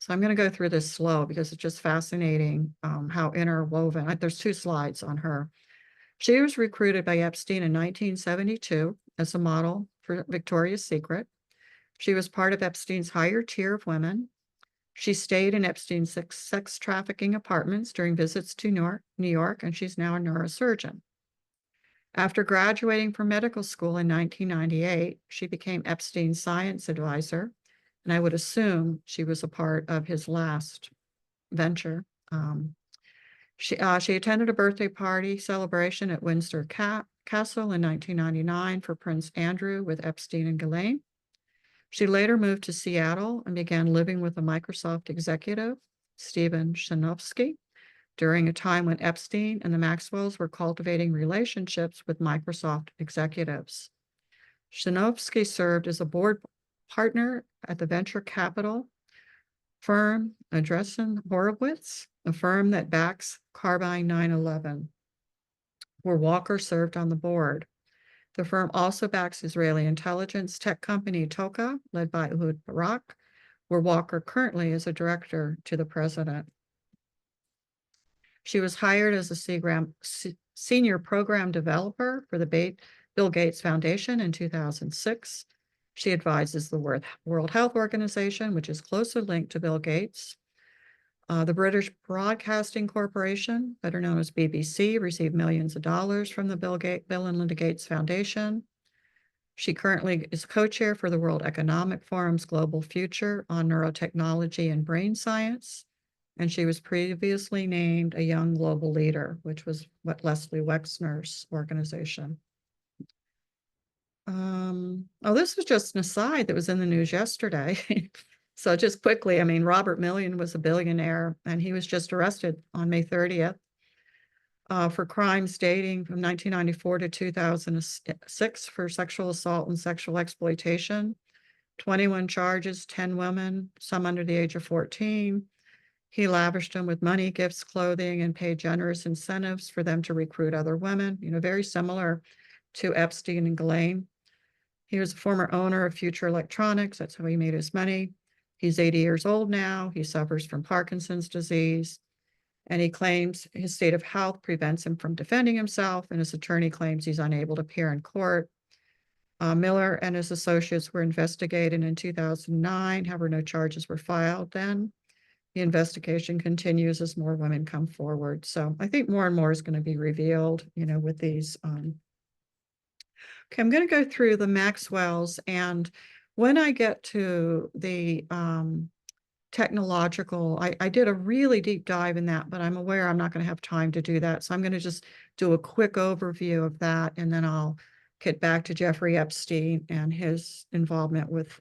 Speaker 2: I'm going to go through this slow because it's just fascinating how interwoven. There's 2 slides on her. She was recruited by Epstein in 1972 as a model for Victoria's Secret. She was part of Epstein's higher tier of women. She stayed in Epstein's sex trafficking apartments during visits to New York, and she's now a neurosurgeon. After graduating from medical school in 1998, she became Epstein's science advisor, and I would assume she was a part of his last venture. She attended a birthday party celebration at Windsor Castle in 1999 for Prince Andrew with Epstein and Ghislaine. She later moved to Seattle and began living with a Microsoft executive, Stephen Shinovsky, during a time when Epstein and the Maxwells were cultivating relationships with Microsoft executives. Shinovsky served as a board partner at the venture capital firm Andreessen Horowitz, a firm that backs Carbine 9/11, where Walker served on the board. The firm also backs Israeli intelligence tech company Toka, led by Ehud Barak, where Walker currently is a director to the president. She was hired as a senior program developer for the Bill Gates Foundation in 2006. She advises the World Health Organization, which is closely linked to Bill Gates. The British Broadcasting Corporation, better known as BBC, received millions of dollars from the Bill and Melinda Gates Foundation. She currently is co-chair for the World Economic Forum's Global Future on Neurotechnology and Brain Science. And she was previously named a Young Global Leader, which was what Leslie Wexner's organization. This was just an aside that was in the news yesterday. So just quickly, Robert Millian was a billionaire, and he was just arrested on May 30th for crimes dating from 1994 to 2006 for sexual assault and sexual exploitation. 21 charges, 10 women, some under the age of 14. He lavished them with money, gifts, clothing, and paid generous incentives for them to recruit other women, very similar to Epstein and Ghislaine. He was a former owner of Future Electronics. That's how he made his money. He's 80 years old now. He suffers from Parkinson's disease, and he claims his state of health prevents him from defending himself, and his attorney claims he's unable to appear in court. Miller and his associates were investigated in 2009. However, no charges were filed then. The investigation continues as more women come forward. So I think more and more is going to be revealed, with these. Okay, I'm going to go through the Maxwells, and when I get to the technological, I did a really deep dive in that, but I'm aware I'm not going to have time to do that. So I'm going to just do a quick overview of that, and then I'll get back to Jeffrey Epstein and his involvement with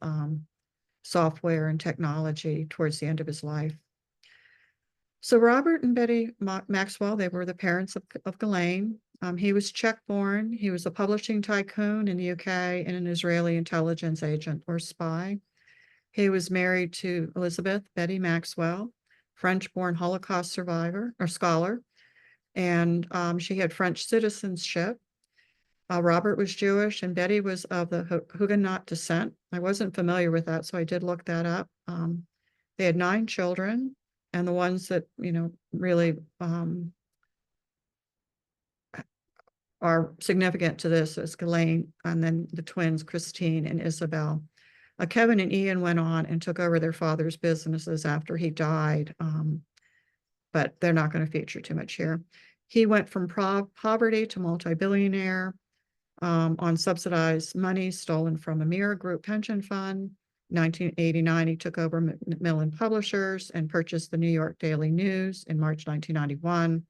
Speaker 2: software and technology towards the end of his life. So Robert and Betty Maxwell, they were the parents of Ghislaine. He was Czech-born. He was a publishing tycoon in the UK and an Israeli intelligence agent or spy. He was married to Elizabeth Betty Maxwell, French-born Holocaust survivor or scholar, and she had French citizenship. Robert was Jewish and Betty was of the Huguenot descent. I wasn't familiar with that, so I did look that up. They had 9 children, and the ones that, really are significant to this is Ghislaine, and then the twins, Christine and Isabel. Kevin and Ian went on and took over their father's businesses after he died, but they're not going to feature too much here. He went from poverty to multi-billionaire on subsidized money stolen from a Mirror Group pension fund. 1989, he took over Macmillan Publishers and purchased the New York Daily News in March 1991.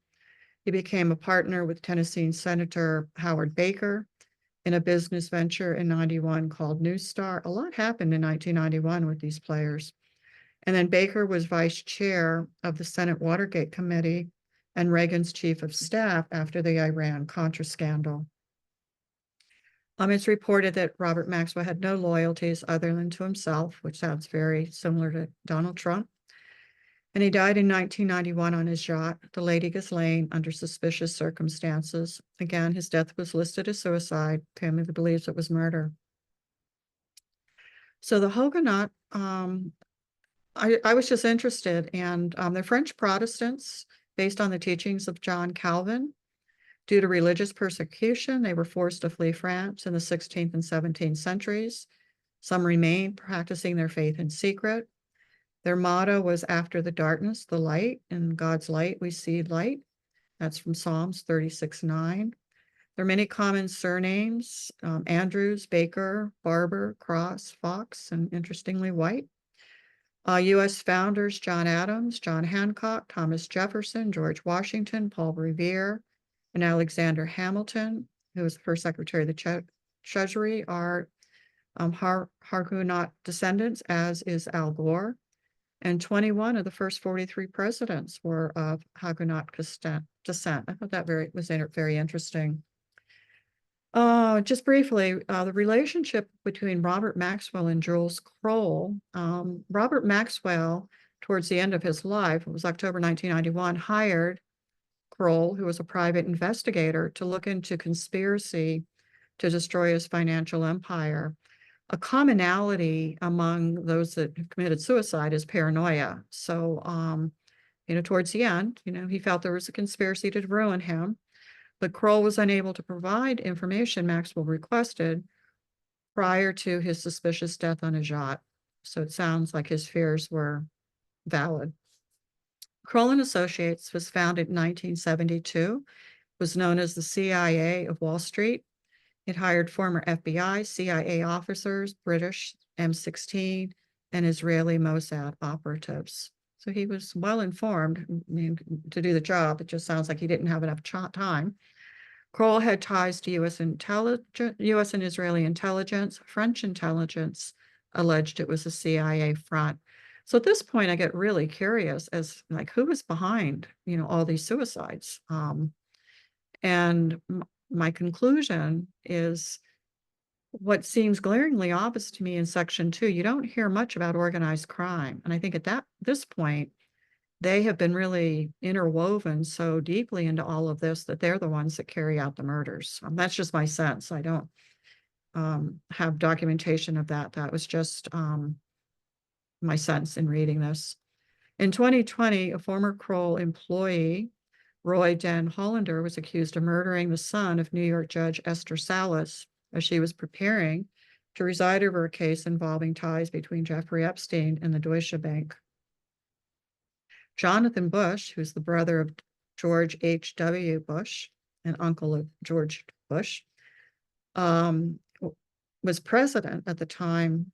Speaker 2: He became a partner with Tennessee Senator Howard Baker in a business venture in 91 called New Star. A lot happened in 1991 with these players. And then Baker was vice chair of the Senate Watergate Committee and Reagan's chief of staff after the Iran-Contra scandal. It's reported that Robert Maxwell had no loyalties other than to himself, which sounds very similar to Donald Trump. And he died in 1991 on his yacht, the Lady Ghislaine, under suspicious circumstances. Again, his death was listed as suicide. Family believes it was murder. So the Huguenot, I was just interested, and they're French Protestants based on the teachings of John Calvin. Due to religious persecution, they were forced to flee France in the 16th and 17th centuries. Some remained practicing their faith in secret. Their motto was after the darkness, the light. In God's light, we see light. That's from Psalms 36:9. There are many common surnames, Andrews, Baker, Barber, Cross, Fox, and interestingly, White. U.S. founders, John Adams, John Hancock, Thomas Jefferson, George Washington, Paul Revere, and Alexander Hamilton, who was the first Secretary of the Treasury, are Huguenot descendants, as is Al Gore. And 21 of the first 43 presidents were of Huguenot descent. I thought that was very interesting. Just briefly, the relationship between Robert Maxwell and Jules Kroll. Robert Maxwell, towards the end of his life, it was October 1991, hired Kroll, who was a private investigator, to look into conspiracy to destroy his financial empire. A commonality among those that have committed suicide is paranoia. So, towards the end, he felt there was a conspiracy to ruin him, but Kroll was unable to provide information Maxwell requested prior to his suspicious death on his yacht. So it sounds like his fears were valid. Kroll and Associates was founded in 1972, was known as the CIA of Wall Street. It hired former FBI, CIA officers, British M16, and Israeli Mossad operatives. So he was well informed to do the job. It just sounds like he didn't have enough time. Kroll had ties to U.S. and Israeli intelligence. French intelligence alleged it was a CIA front. So at this point, I get really curious as who was behind, all these suicides. And my conclusion is what seems glaringly obvious to me in Section 2. You don't hear much about organized crime. And I think at this point, they have been really interwoven so deeply into all of this that they're the ones that carry out the murders. That's just my sense. I don't have documentation of that. That was just my sense in reading this. In 2020, a former Kroll employee, Roy Den Hollander, was accused of murdering the son of New York Judge Esther Salas as she was preparing to preside over a case involving ties between Jeffrey Epstein and the Deutsche Bank. Jonathan Bush, who's the brother of George H.W. Bush and uncle of George Bush, was president at the time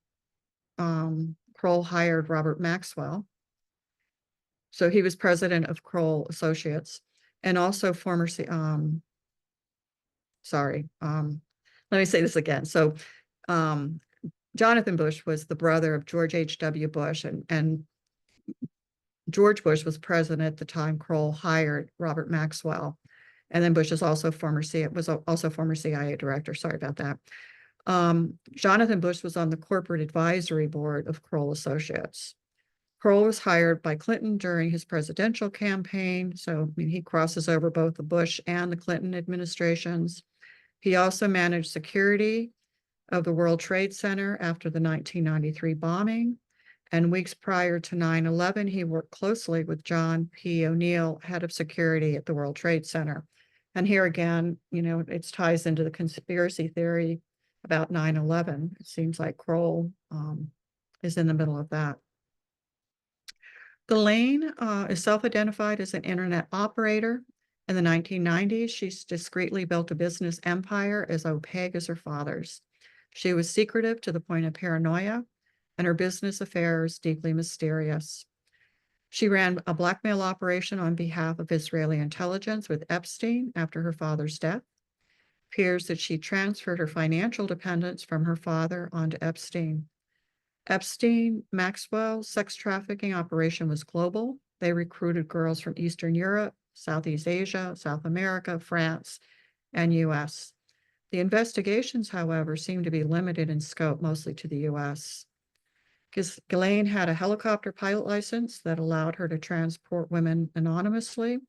Speaker 2: Kroll hired Robert Maxwell. So he was president of Kroll Associates and also former, let me say this again. So Jonathan Bush was the brother of George H.W. Bush, and George Bush was president at the time Kroll hired Robert Maxwell. And then Bush is also was also former CIA director. Sorry about that. Jonathan Bush was on the corporate advisory board of Kroll Associates. Kroll was hired by Clinton during his presidential campaign. So, I mean, he crosses over both the Bush and the Clinton administrations. He also managed security of the World Trade Center after the 1993 bombing. And weeks prior to 9/11, he worked closely with John P. O'Neill, head of security at the World Trade Center. And here again, you know, it ties into the conspiracy theory about 9/11. It seems like Kroll is in the middle of that. Ghislaine is self-identified as an internet operator. In the 1990s, she's discreetly built a business empire as opaque as her father's. She was secretive to the point of paranoia, and her business affairs deeply mysterious. She ran a blackmail operation on behalf of Israeli intelligence with Epstein after her father's death. Appears that she transferred her financial dependence from her father onto Epstein. Maxwell sex trafficking operation was global. They recruited girls from Eastern Europe, Southeast Asia, South America, France, and US. The investigations, however, seem to be limited in scope, mostly to the US. Ghislaine had a helicopter pilot license that allowed her to transport women anonymously.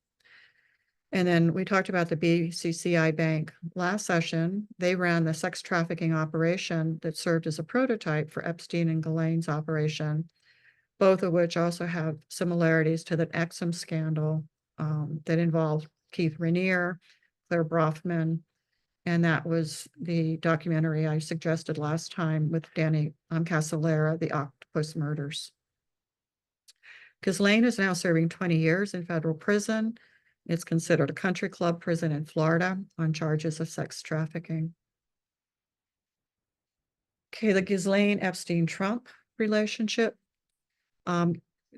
Speaker 2: And then we talked about the BCCI Bank last session. They ran the sex trafficking operation that served as a prototype for Epstein and Ghislaine's operation, both of which also have similarities to the Exum scandal that involved Keith Rainier, Claire Brofman, and that was the documentary I suggested last time with Danny Casolera, The Octopus Murders. Ghislaine is now serving 20 years in federal prison. It's considered a country club prison in Florida on charges of sex trafficking. Okay, the Ghislaine-Epstein-Trump relationship.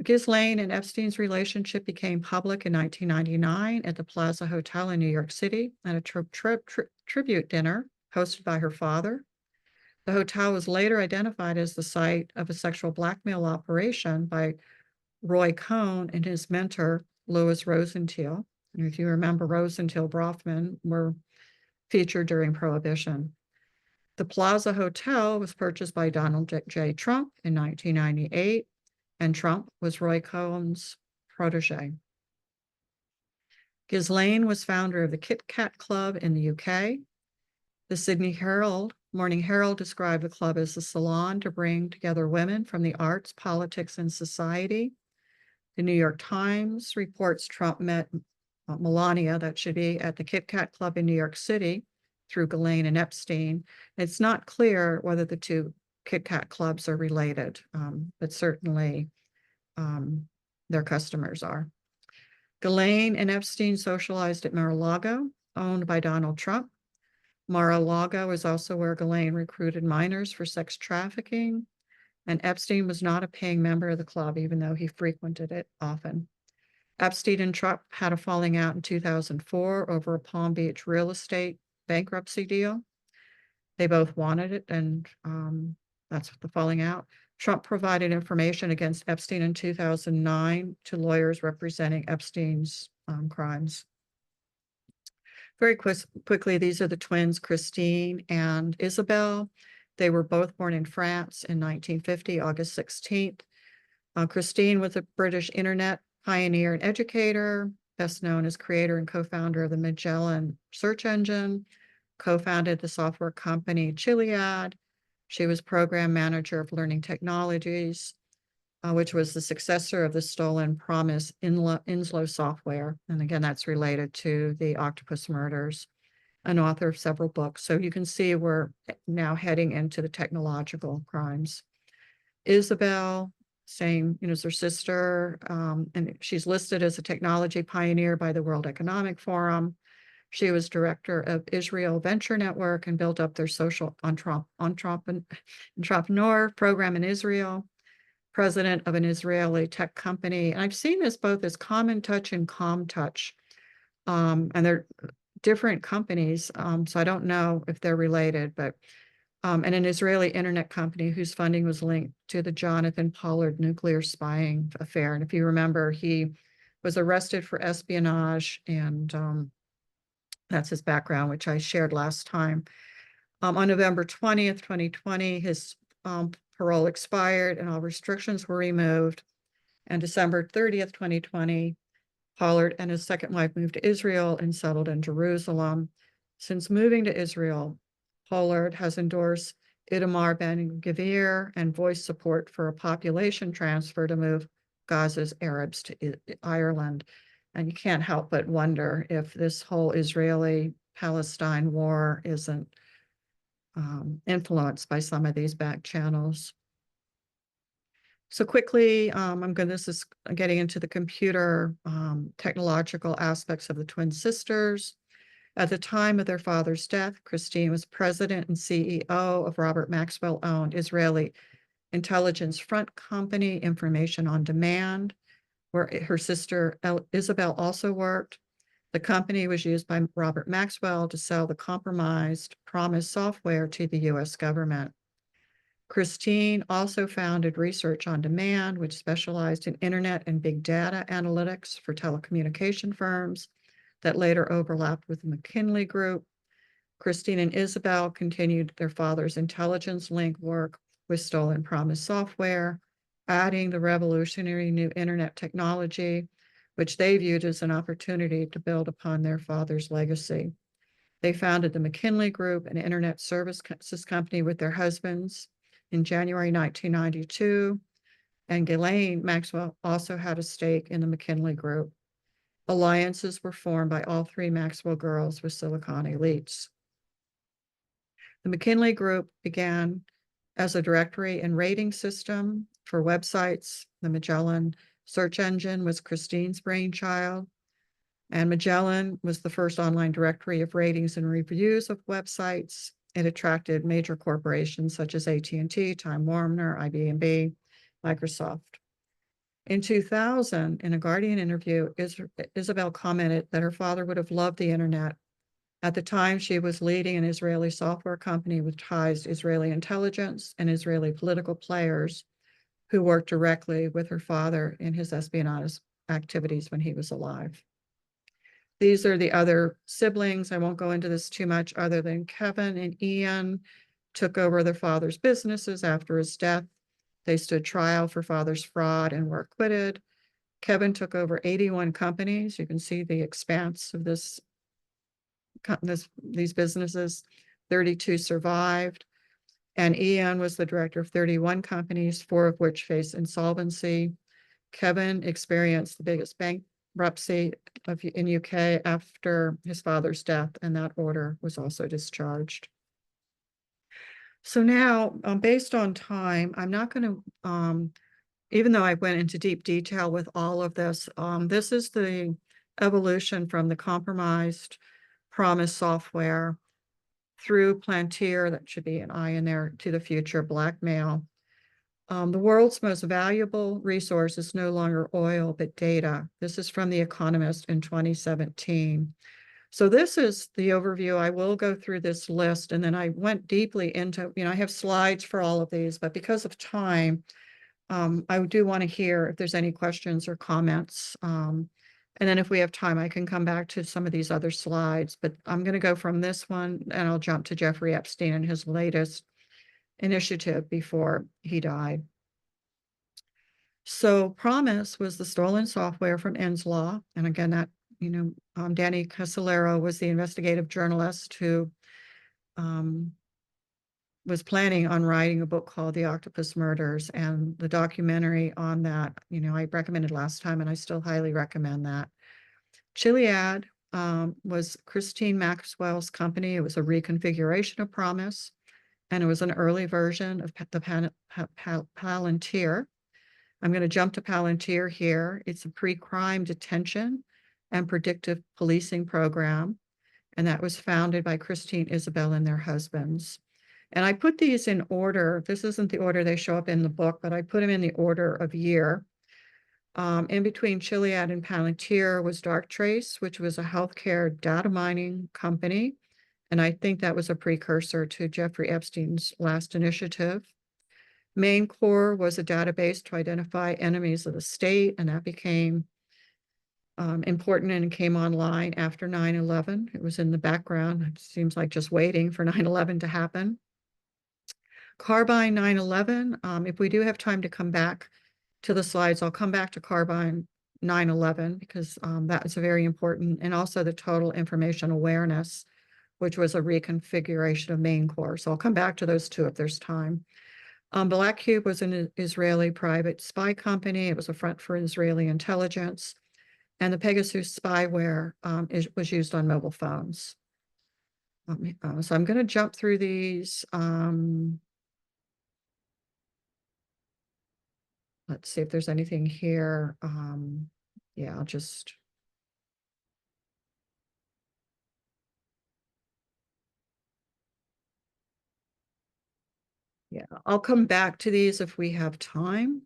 Speaker 2: Ghislaine and Epstein's relationship became public in 1999 at the Plaza Hotel in New York City at a tribute dinner hosted by her father. The hotel was later identified as the site of a sexual blackmail operation by Roy Cohn and his mentor, Louis Rosenthal. And if you remember, Rosenthal Brofman were featured during Prohibition. The Plaza Hotel was purchased by Donald J. Trump in 1998, and Trump was Roy Cohn's protege. Ghislaine was founder of the Kit Kat Club in the UK. The Sydney Morning Herald described the club as a salon to bring together women from the arts, politics, and society. The New York Times reports Trump met Melania, that should be, at the Kit Kat Club in New York City through Ghislaine and Epstein. It's not clear whether the two Kit Kat clubs are related, but certainly their customers are. Ghislaine and Epstein socialized at Mar-a-Lago, owned by Donald Trump. Mar-a-Lago is also where Ghislaine recruited minors for sex trafficking, and Epstein was not a paying member of the club, even though he frequented it often. Epstein and Trump had a falling out in 2004 over a Palm Beach real estate bankruptcy deal. They both wanted it, and that's the falling out. Trump provided information against Epstein in 2009 to lawyers representing Epstein's crimes. Very quickly, these are the twins, Christine and Isabel. They were both born in France in 1950, August 16th. Christine was a British internet pioneer and educator, best known as creator and co-founder of the Magellan search engine, co-founded the software company Chiliad. She was program manager of Learning Technologies, which was the successor of the stolen Promise Inslo software. And again, that's related to the Octopus Murders, an author of several books. So you can see we're now heading into the technological crimes. Isabel, same, as her sister, and she's listed as a technology pioneer by the World Economic Forum. She was director of Israel Venture Network and built up their social entrepreneur program in Israel, president of an Israeli tech company. And I've seen this both as Common Touch and ComTouch. And they're different companies. So I don't know if they're related, but and an Israeli internet company whose funding was linked to the Jonathan Pollard nuclear spying affair. And if you remember, he was arrested for espionage, and that's his background, which I shared last time. On November 20th, 2020, his parole expired and all restrictions were removed. And December 30th, 2020, Pollard and his second wife moved to Israel and settled in Jerusalem. Since moving to Israel, Pollard has endorsed Itamar Ben-Gvir and voiced support for a population transfer to move Gaza's Arabs to Ireland. And you can't help but wonder if this whole Israeli-Palestine war isn't influenced by some of these back channels. So quickly, this is getting into the computer technological aspects of the twin sisters. At the time of their father's death, Christine was president and CEO of Robert Maxwell-owned Israeli intelligence front company, Information on Demand, where her sister Isabel also worked. The company was used by Robert Maxwell to sell the compromised Promise software to the US government. Christine also founded Research on Demand, which specialized in internet and big data analytics for telecommunication firms that later overlapped with the McKinsey Group. Christine and Isabel continued their father's intelligence link work with stolen Promise software, adding the revolutionary new internet technology, which they viewed as an opportunity to build upon their father's legacy. They founded the McKinsey Group, an internet services company, with their husbands in January 1992, and Ghislaine Maxwell also had a stake in the McKinsey Group. Alliances were formed by all three Maxwell girls with Silicon elites. The McKinsey Group began as a directory and rating system for websites. The Magellan search engine was Christine's brainchild, and Magellan was the first online directory of ratings and reviews of websites. It attracted major corporations such as AT&T, Time Warner, IBM, Microsoft. In 2000, in a Guardian interview, Isabel commented that her father would have loved the internet. At the time, she was leading an Israeli software company with ties to Israeli intelligence and Israeli political players who worked directly with her father in his espionage activities when he was alive. These are the other siblings. I won't go into this too much, other than Kevin and Ian took over their father's businesses after his death. They stood trial for father's fraud and were acquitted. Kevin took over 81 companies. You can see the expanse of these businesses. 32 survived. And Ian was the director of 31 companies, 4 of which faced insolvency. Kevin experienced the biggest bankruptcy in UK after his father's death, and that order was also discharged. So now, based on time, I'm not going to, even though I went into deep detail with all of this, this is the evolution from the compromised Promise software through Plantier, that should be an I in there, to the future blackmail. The world's most valuable resource is no longer oil, but data. This is from The Economist in 2017. So this is the overview. I will go through this list, and then I went deeply into, I have slides for all of these, but because of time, I do want to hear if there's any questions or comments. And then if we have time, I can come back to some of these other slides, but I'm going to go from this one and I'll jump to Jeffrey Epstein and his latest initiative before he died. So Promise was the stolen software from Law. And again, that, Danny Casolaro was the investigative journalist who was planning on writing a book called The Octopus Murders, and the documentary on that, I recommended last time, and I still highly recommend that. Chiliad was Christine Maxwell's company. It was a reconfiguration of Promise, and it was an early version of the Palantir. I'm going to jump to Palantir here. It's a pre-crime detention and predictive policing program, and that was founded by Christine, Isabel, and their husbands. And I put these in order. This isn't the order they show up in the book, but I put them in the order of year. In between Chiliad and Palantir was Darktrace, which was a healthcare data mining company. And I think that was a precursor to Jeffrey Epstein's last initiative. MainCore was a database to identify enemies of the state, and that became important and came online after 9/11. It was in the background. It seems like just waiting for 9/11 to happen. Carbine 9/11, if we do have time to come back to the slides, I'll come back to Carbine 9/11 because that is very important, and also the total information awareness, which was a reconfiguration of MainCore. So I'll come back to those two if there's time. Black Cube was an Israeli private spy company. It was a front for Israeli intelligence. And the Pegasus spyware was used on mobile phones. So I'm going to jump through these. Let's see if there's anything here. Yeah, I'll just. Yeah, I'll come back to these if we have time.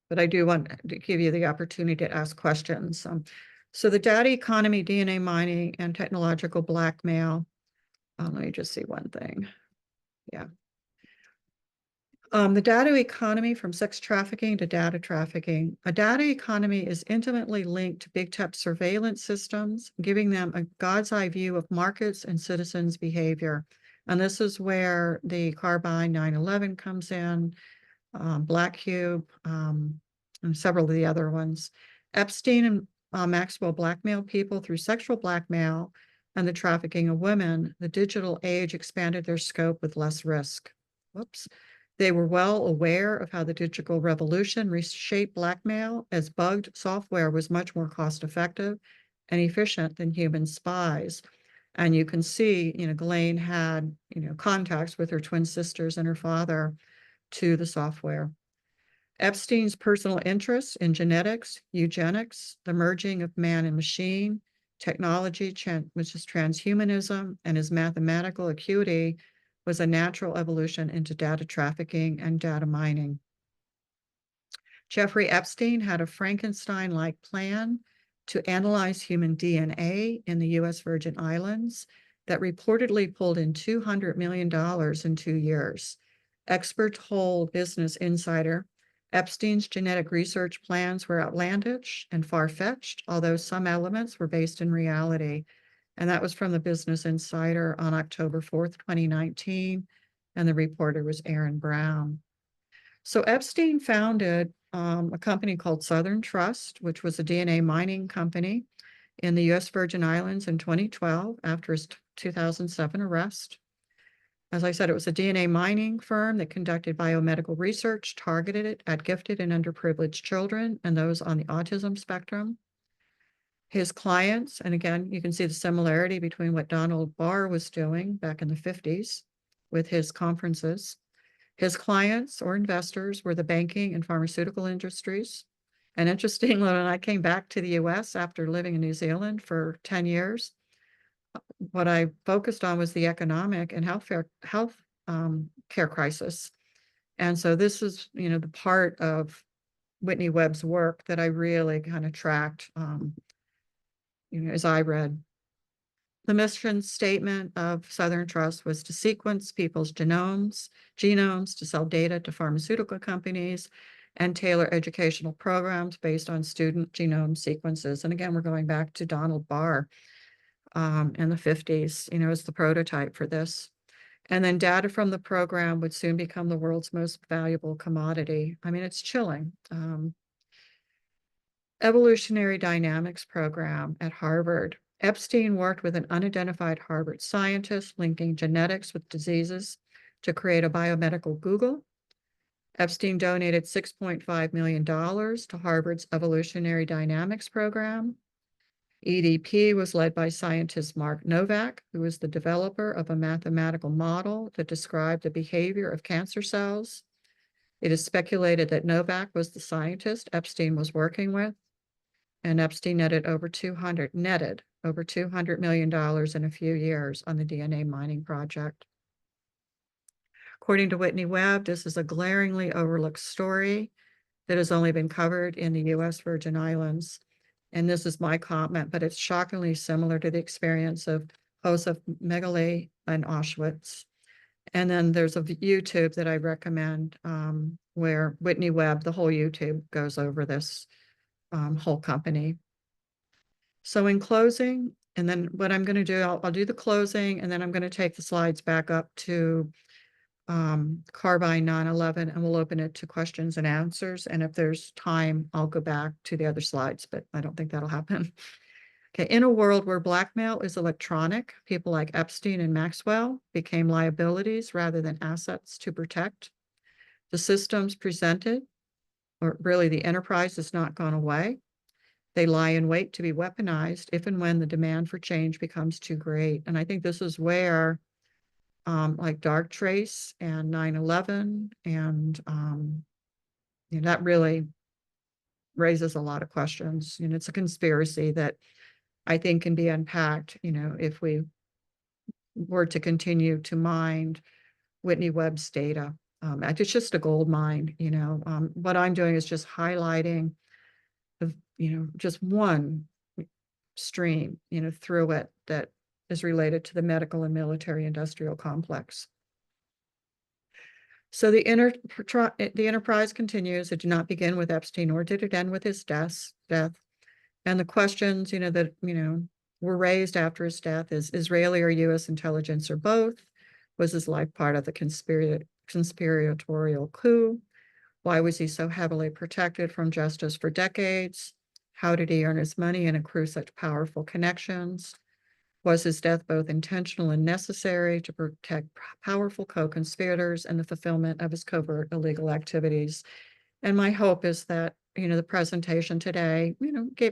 Speaker 2: But I do want to give you the opportunity to ask questions. So the data economy, DNA mining, and technological blackmail. Let me just see one thing. Yeah. The data economy, from sex trafficking to data trafficking. A data economy is intimately linked to big tech surveillance systems, giving them a God's eye view of markets and citizens' behavior. And this is where the Carbine 9/11 comes in, Black Cube, and several of the other ones. Epstein and Maxwell blackmailed people through sexual blackmail and the trafficking of women. The digital age expanded their scope with less risk. Whoops. They were well aware of how the digital revolution reshaped blackmail, as bugged software was much more cost-effective and efficient than human spies. And you can see, Ghislaine had, contacts with her twin sisters and her father to the software. Epstein's personal interests in genetics, eugenics, the merging of man and machine, technology, which is transhumanism, and his mathematical acuity was a natural evolution into data trafficking and data mining. Jeffrey Epstein had a Frankenstein-like plan to analyze human DNA in the U.S. Virgin Islands that reportedly pulled in $200 million in 2 years. Expert told Business Insider, Epstein's genetic research plans were outlandish and far-fetched, although some elements were based in reality. And that was from the Business Insider on October 4th, 2019. And the reporter was Aaron Brown. So Epstein founded a company called Southern Trust, which was a DNA mining company in the U.S. Virgin Islands in 2012 after his 2007 arrest. As I said, it was a DNA mining firm that conducted biomedical research targeted at gifted and underprivileged children and those on the autism spectrum. His clients, and again, you can see the similarity between what Donald Barr was doing back in the 50s with his conferences. His clients or investors were the banking and pharmaceutical industries. And interestingly, when I came back to the US after living in New Zealand for 10 years, what I focused on was the economic and health care crisis. And so this is, the part of Whitney Webb's work that I really kind of tracked, as I read. The mission statement of Southern Trust was to sequence people's genomes to sell data to pharmaceutical companies and tailor educational programs based on student genome sequences. And again, we're going back to Donald Barr in the 50s, as the prototype for this. And then data from the program would soon become the world's most valuable commodity. I mean, it's chilling. Evolutionary dynamics program at Harvard. Epstein worked with an unidentified Harvard scientist linking genetics with diseases to create a biomedical Google. Epstein donated $6.5 million to Harvard's evolutionary dynamics program. EDP was led by scientist Mark Novak, who was the developer of a mathematical model that described the behavior of cancer cells. It is speculated that Novak was the scientist Epstein was working with, and Epstein netted over $200 million in a few years on the DNA mining project. According to Whitney Webb, this is a glaringly overlooked story that has only been covered in the US Virgin Islands. And this is my comment, but it's shockingly similar to the experience of Joseph Mengele and Auschwitz. And then there's a YouTube that I recommend where Whitney Webb, the whole YouTube goes over this whole company. So in closing, and then what I'm going to do, I'll do the closing, and then I'm going to take the slides back up to Carbine 911, and we'll open it to questions and answers. And if there's time, I'll go back to the other slides, but I don't think that'll happen. Okay, in a world where blackmail is electronic, people like Epstein and Maxwell became liabilities rather than assets to protect. The systems presented, or really the enterprise, has not gone away. They lie in wait to be weaponized if and when the demand for change becomes too great. And I think this is where like Dark Trace and 9/11 and that really raises a lot of questions. It's a conspiracy that I think can be unpacked, if we were to continue to mine Whitney Webb's data. It's just a gold mine. What I'm doing is just highlighting just one stream, through it that is related to the medical and military industrial complex. So the enterprise continues. It did not begin with Epstein, nor did it end with his death. And the questions, that, were raised after his death is Israeli or US intelligence or both? Was his life part of the conspiratorial coup? Why was he so heavily protected from justice for decades? How did he earn his money and accrue such powerful connections? Was his death both intentional and necessary to protect powerful co-conspirators and the fulfillment of his covert illegal activities? And my hope is that, the presentation today,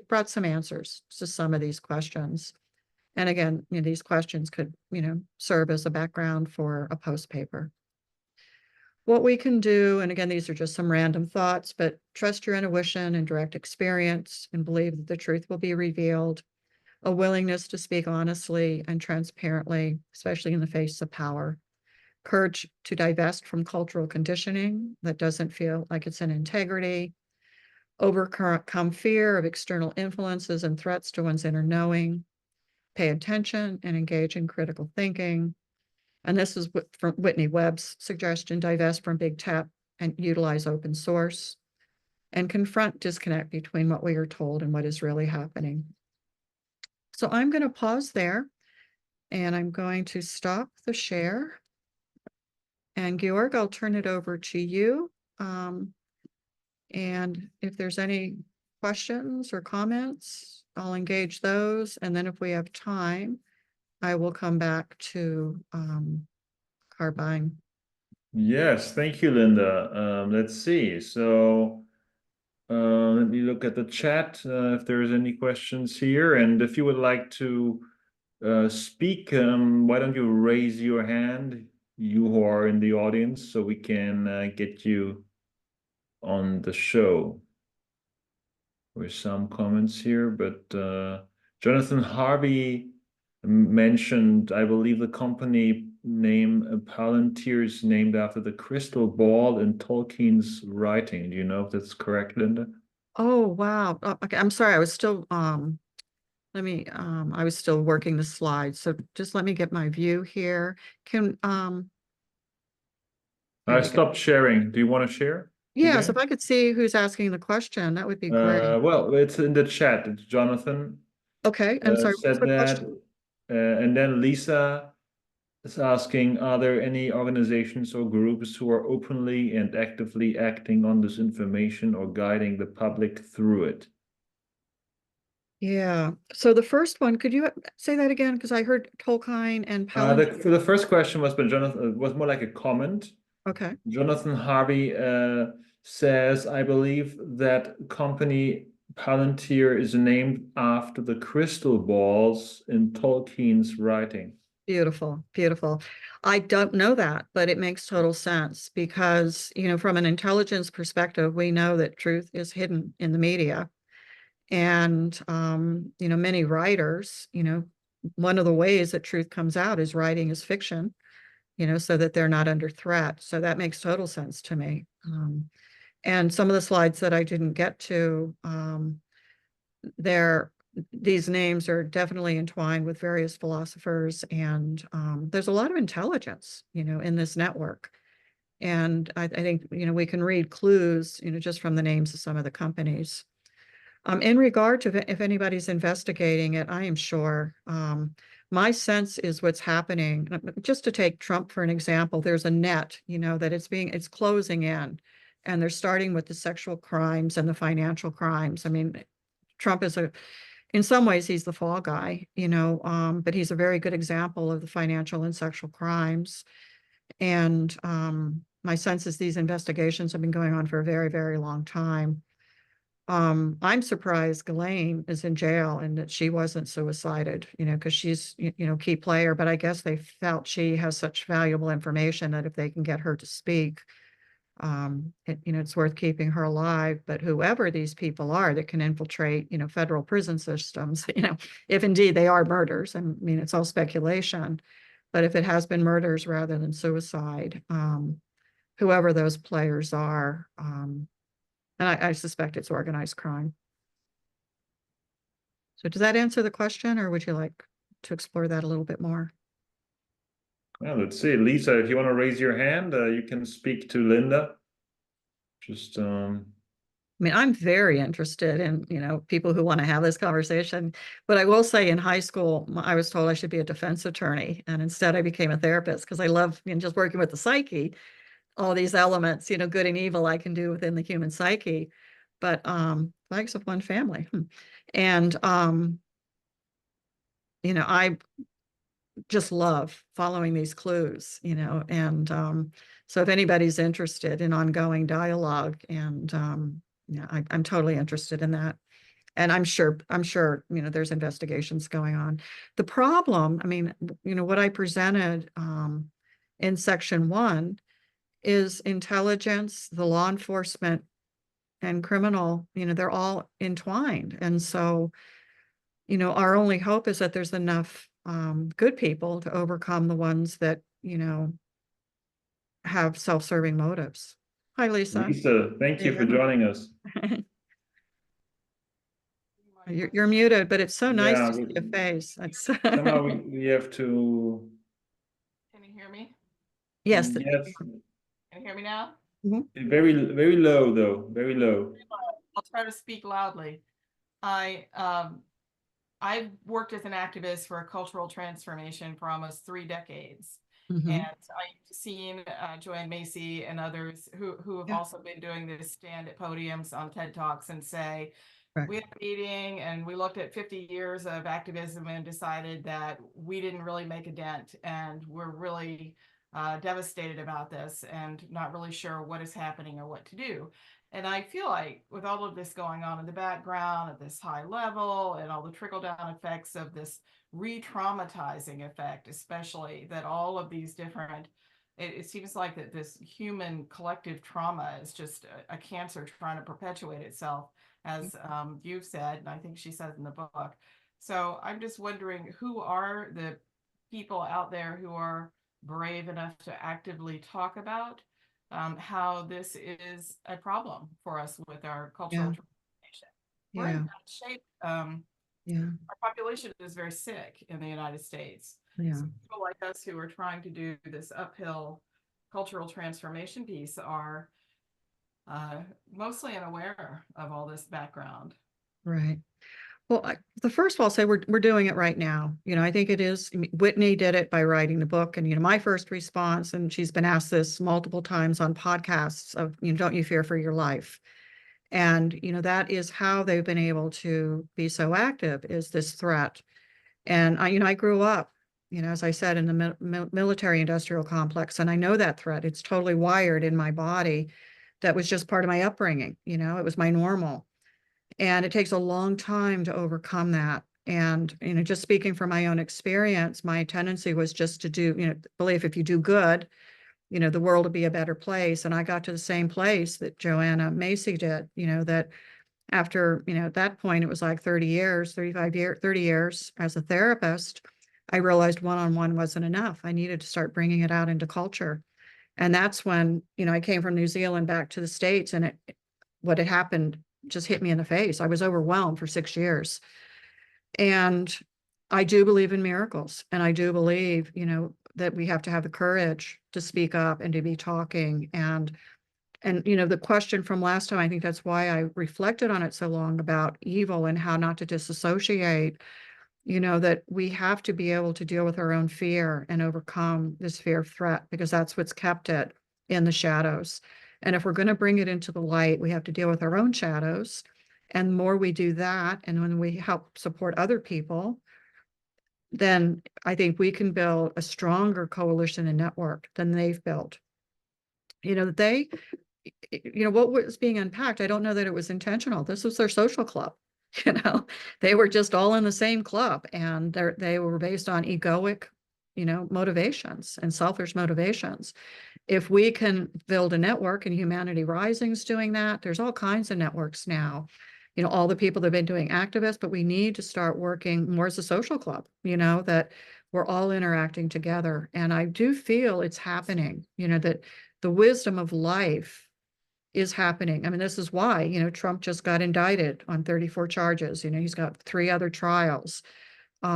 Speaker 2: brought some answers to some of these questions. And again, these questions could, serve as a background for a post paper. What we can do, and again, these are just some random thoughts, but trust your intuition and direct experience and believe that the truth will be revealed. A willingness to speak honestly and transparently, especially in the face of power. Courage to divest from cultural conditioning that doesn't feel like it's an integrity. Overcome fear of external influences and threats to one's inner knowing. Pay attention and engage in critical thinking. And this is from Whitney Webb's suggestion: divest from big tech and utilize open source. And confront disconnect between what we are told and what is really happening. So I'm going to pause there, and I'm going to stop the share. And Georg, I'll turn it over to you. And if there's any questions or comments, I'll engage those. And then if we have time, I will come back to Carbine.
Speaker 1: Yes, thank you, Linda. Let's see. So let me look at the chat if there's any questions here. And if you would like to speak, why don't you raise your hand, you who are in the audience, so we can get you on the show. With some comments here, but Jonathan Harvey mentioned, I believe, the company name Palantir is named after the crystal ball in Tolkien's writing. Do you know if that's correct, Linda?
Speaker 2: Oh, wow. Okay, I'm sorry. I was still I was still working the slides. So just let me get my view here. Can
Speaker 1: I stopped sharing. Do you want to share?
Speaker 2: yes,
Speaker 1: Again?
Speaker 2: if I could see who's asking the question, that would be great.
Speaker 1: Well, it's in the chat. It's Jonathan
Speaker 2: Okay, and sorry, what's
Speaker 1: said
Speaker 2: the
Speaker 1: that.
Speaker 2: question?
Speaker 1: And then Lisa is asking, are there any organizations or groups who are openly and actively acting on this information or guiding the public through it?
Speaker 2: Yeah. So the first one, could you say that again? Because I heard Tolkien and Palantir.
Speaker 1: The first question was by Jonathan, was more like a comment.
Speaker 2: Okay.
Speaker 1: Jonathan Harvey says, I believe that company Palantir is named after the crystal balls in Tolkien's writing.
Speaker 2: Beautiful, beautiful. I don't know that, but it makes total sense because, from an intelligence perspective, we know that truth is hidden in the media. And, many writers, one of the ways that truth comes out is writing is fiction. so that they're not under threat. So that makes total sense to me. And some of the slides that I didn't get to, these names are definitely entwined with various philosophers, and there's a lot of intelligence, in this network. And I think, we can read clues, just from the names of some of the companies. In regard to if anybody's investigating it, I am sure. My sense is what's happening, just to take Trump for an example, there's a net, that it's closing in, and they're starting with the sexual crimes and the financial crimes. I mean, Trump in some ways, he's the fall guy, but he's a very good example of the financial and sexual crimes. And my sense is these investigations have been going on for a very, very long time. I'm surprised Ghislaine is in jail and that she wasn't suicided, because she's, key player, but I guess they felt she has such valuable information that if they can get her to speak, it's worth keeping her alive. But whoever these people are that can infiltrate, federal prison systems, if indeed they are murders, I mean, it's all speculation, but if it has been murders rather than suicide, whoever those players are, and I suspect it's organized crime. So does that answer the question, or would you like to explore that a little bit more?
Speaker 1: Well, let's see. Lisa, if you want to raise your hand, you can speak to Linda. Just
Speaker 2: I mean, I'm very interested in, people who want to have this conversation. But I will say in high school, I was told I should be a defense attorney. And instead I became a therapist because I love, just working with the psyche, all these elements, good and evil I can do within the human psyche. But flags of one family. And I just love following these clues, and so if anybody's interested in ongoing dialogue, and I'm totally interested in that. And I'm sure, there's investigations going on. The problem, I mean, what I presented in section 1 is intelligence, the law enforcement, and criminal, they're all entwined. And so, our only hope is that there's enough good people to overcome the ones that, have self-serving motives. Hi, Lisa.
Speaker 1: Lisa, thank you for joining us.
Speaker 2: You're muted, but it's so nice
Speaker 1: Yeah,
Speaker 2: to see your face.
Speaker 1: somehow we have to.
Speaker 3: Can you hear me?
Speaker 2: Yes.
Speaker 1: Yes.
Speaker 3: Can you hear me now?
Speaker 1: Very, very low though. Very low.
Speaker 3: I'll try to speak loudly. I've worked as an activist for a cultural transformation for almost 3 decades.
Speaker 2: Mhm.
Speaker 3: And I've seen Joanne Macy and others who have also been doing this, stand at podiums on TED Talks and say,
Speaker 2: Right.
Speaker 3: we had a meeting and we looked at 50 years of activism and decided that we didn't really make a dent, and we're really devastated about this and not really sure what is happening or what to do. And I feel like with all of this going on in the background at this high level and all the trickle down effects of this re-traumatizing effect, especially, that all of these different, it seems like that this human collective trauma is just a cancer trying to perpetuate itself, as you've said, and I think she says in the book. So I'm just wondering, who are the people out there who are brave enough to actively talk about how this is a problem for us with our cultural transformation? We're in bad shape. Our population is very sick in the United States. So people like us who are trying to do this uphill cultural transformation piece are mostly unaware of all this background.
Speaker 2: Right. Well, the first of all, I'll say we're doing it right now. I think it is. Whitney did it by writing the book, and my first response, and she's been asked this multiple times on podcasts of, don't you fear for your life? And that is how they've been able to be so active, is this threat. And I grew up, as I said, in the military industrial complex, and I know that threat. It's totally wired in my body. That was just part of my upbringing. It was my normal. And it takes a long time to overcome that. And, just speaking from my own experience, my tendency was just to do, believe if you do good, the world will be a better place. And I got to the same place that Joanna Macy did, that after, at that point, it was like 30 years, 35 years, 30 years as a therapist, I realized one-on-one wasn't enough. I needed to start bringing it out into culture. And that's when, I came from New Zealand back to the States, and what had happened just hit me in the face. I was overwhelmed for 6 years. And I do believe in miracles. And I do believe, that we have to have the courage to speak up and to be talking. And the question from last time, I think that's why I reflected on it so long about evil and how not to disassociate, that we have to be able to deal with our own fear and overcome this fear of threat, because that's what's kept it in the shadows. And if we're going to bring it into the light, we have to deal with our own shadows. And the more we do that, and when we help support other people, then I think we can build a stronger coalition and network than they've built. What was being unpacked, I don't know that it was intentional. This was their social club. They were just all in the same club, and they were based on egoic, motivations and selfish motivations. If we can build a network, and Humanity Rising's doing that, there's all kinds of networks now. All the people that have been doing activists, but we need to start working more as a social club, that we're all interacting together. And I do feel it's happening, that the wisdom of life is happening. I mean, this is why, Trump just got indicted on 34 charges. He's got 3 other trials.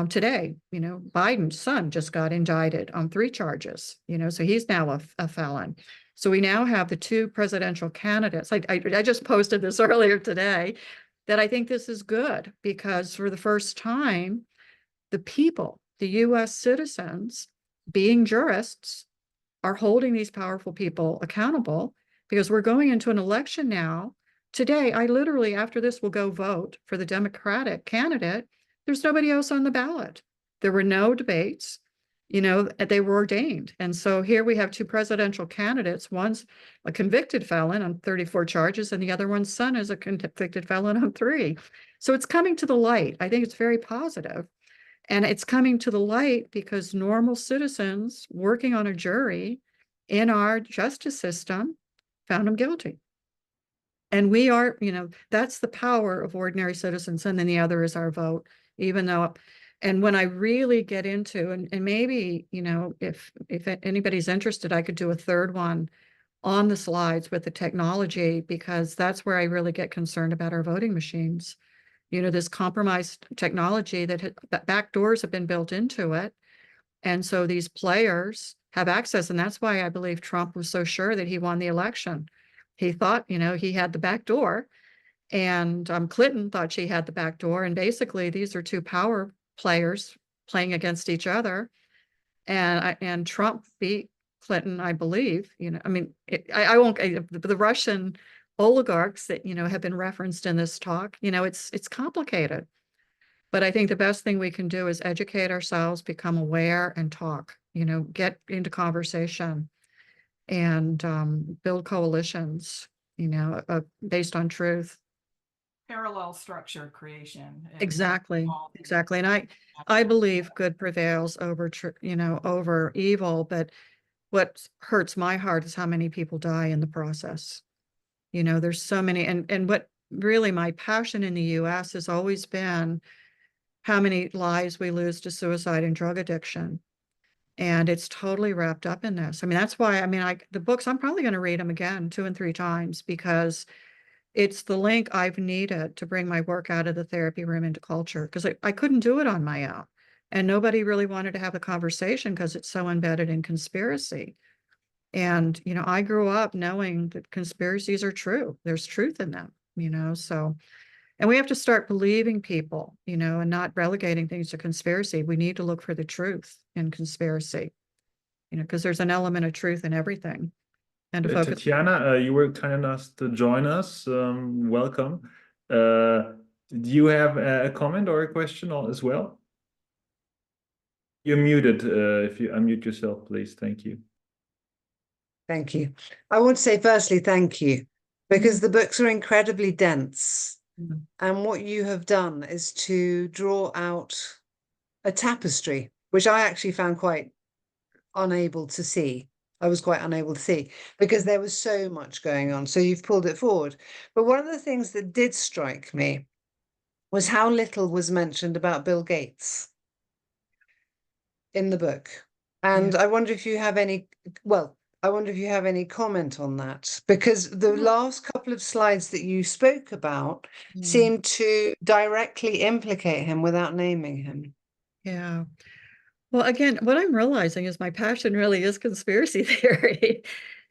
Speaker 2: Today, Biden's son just got indicted on 3 charges, so he's now a felon. So we now have the 2 presidential candidates. I just posted this earlier today, that I think this is good, because for the first time, the people, the US citizens, being jurists, are holding these powerful people accountable, because we're going into an election now. Today, I literally, after this, will go vote for the Democratic candidate. There's nobody else on the ballot. There were no debates, they were ordained. And so here we have 2 presidential candidates. One's a convicted felon on 34 charges, and the other one's son is a convicted felon on 3. So it's coming to the light. I think it's very positive. And it's coming to the light because normal citizens working on a jury in our justice system found him guilty. And we are, that's the power of ordinary citizens. And then the other is our vote, even though, and when I really get into, and maybe, if anybody's interested, I could do a 3rd one on the slides with the technology, because that's where I really get concerned about our voting machines. This compromised technology that back doors have been built into it. And so these players have access. And that's why I believe Trump was so sure that he won the election. He thought, he had the back door, and Clinton thought she had the back door. And basically, these are 2 power players playing against each other. And Trump beat Clinton, I believe. I won't. The Russian oligarchs that have been referenced in this talk. It's complicated. But I think the best thing we can do is educate ourselves, become aware, and talk. Get into conversation, and build coalitions, based on truth.
Speaker 3: Parallel structure creation.
Speaker 2: Exactly. And I believe good prevails over, over evil. But what hurts my heart is how many people die in the process. There's so many, and what really my passion in the US has always been how many lives we lose to suicide and drug addiction. And it's totally wrapped up in this. I mean, that's why, the books, I'm probably going to read them again 2 and 3 times, because it's the link I've needed to bring my work out of the therapy room into culture, because I couldn't do it on my own. And nobody really wanted to have a conversation because it's so embedded in conspiracy. And, I grew up knowing that conspiracies are true. There's truth in them, so. And we have to start believing people, and not relegating things to conspiracy. We need to look for the truth in conspiracy, because there's an element of truth in everything. And to focus.
Speaker 1: Tatiana, you were kind enough to join us. Welcome. Do you have a comment or a question as well? You're muted. If you unmute yourself, please. Thank you.
Speaker 4: Thank you. I want to say firstly, thank you, because the books are incredibly dense. And what you have done is to draw out a tapestry, which I actually found quite unable to see. I was quite unable to see, because there was so much going on. So you've pulled it forward. But one of the things that did strike me was how little was mentioned about Bill Gates. in the book. And I wonder if you have any, well, I wonder if you have any comment on that, because the last couple of slides that you spoke about seem to directly implicate him without naming him.
Speaker 2: Yeah. Well, again, what I'm realizing is my passion really is conspiracy theory.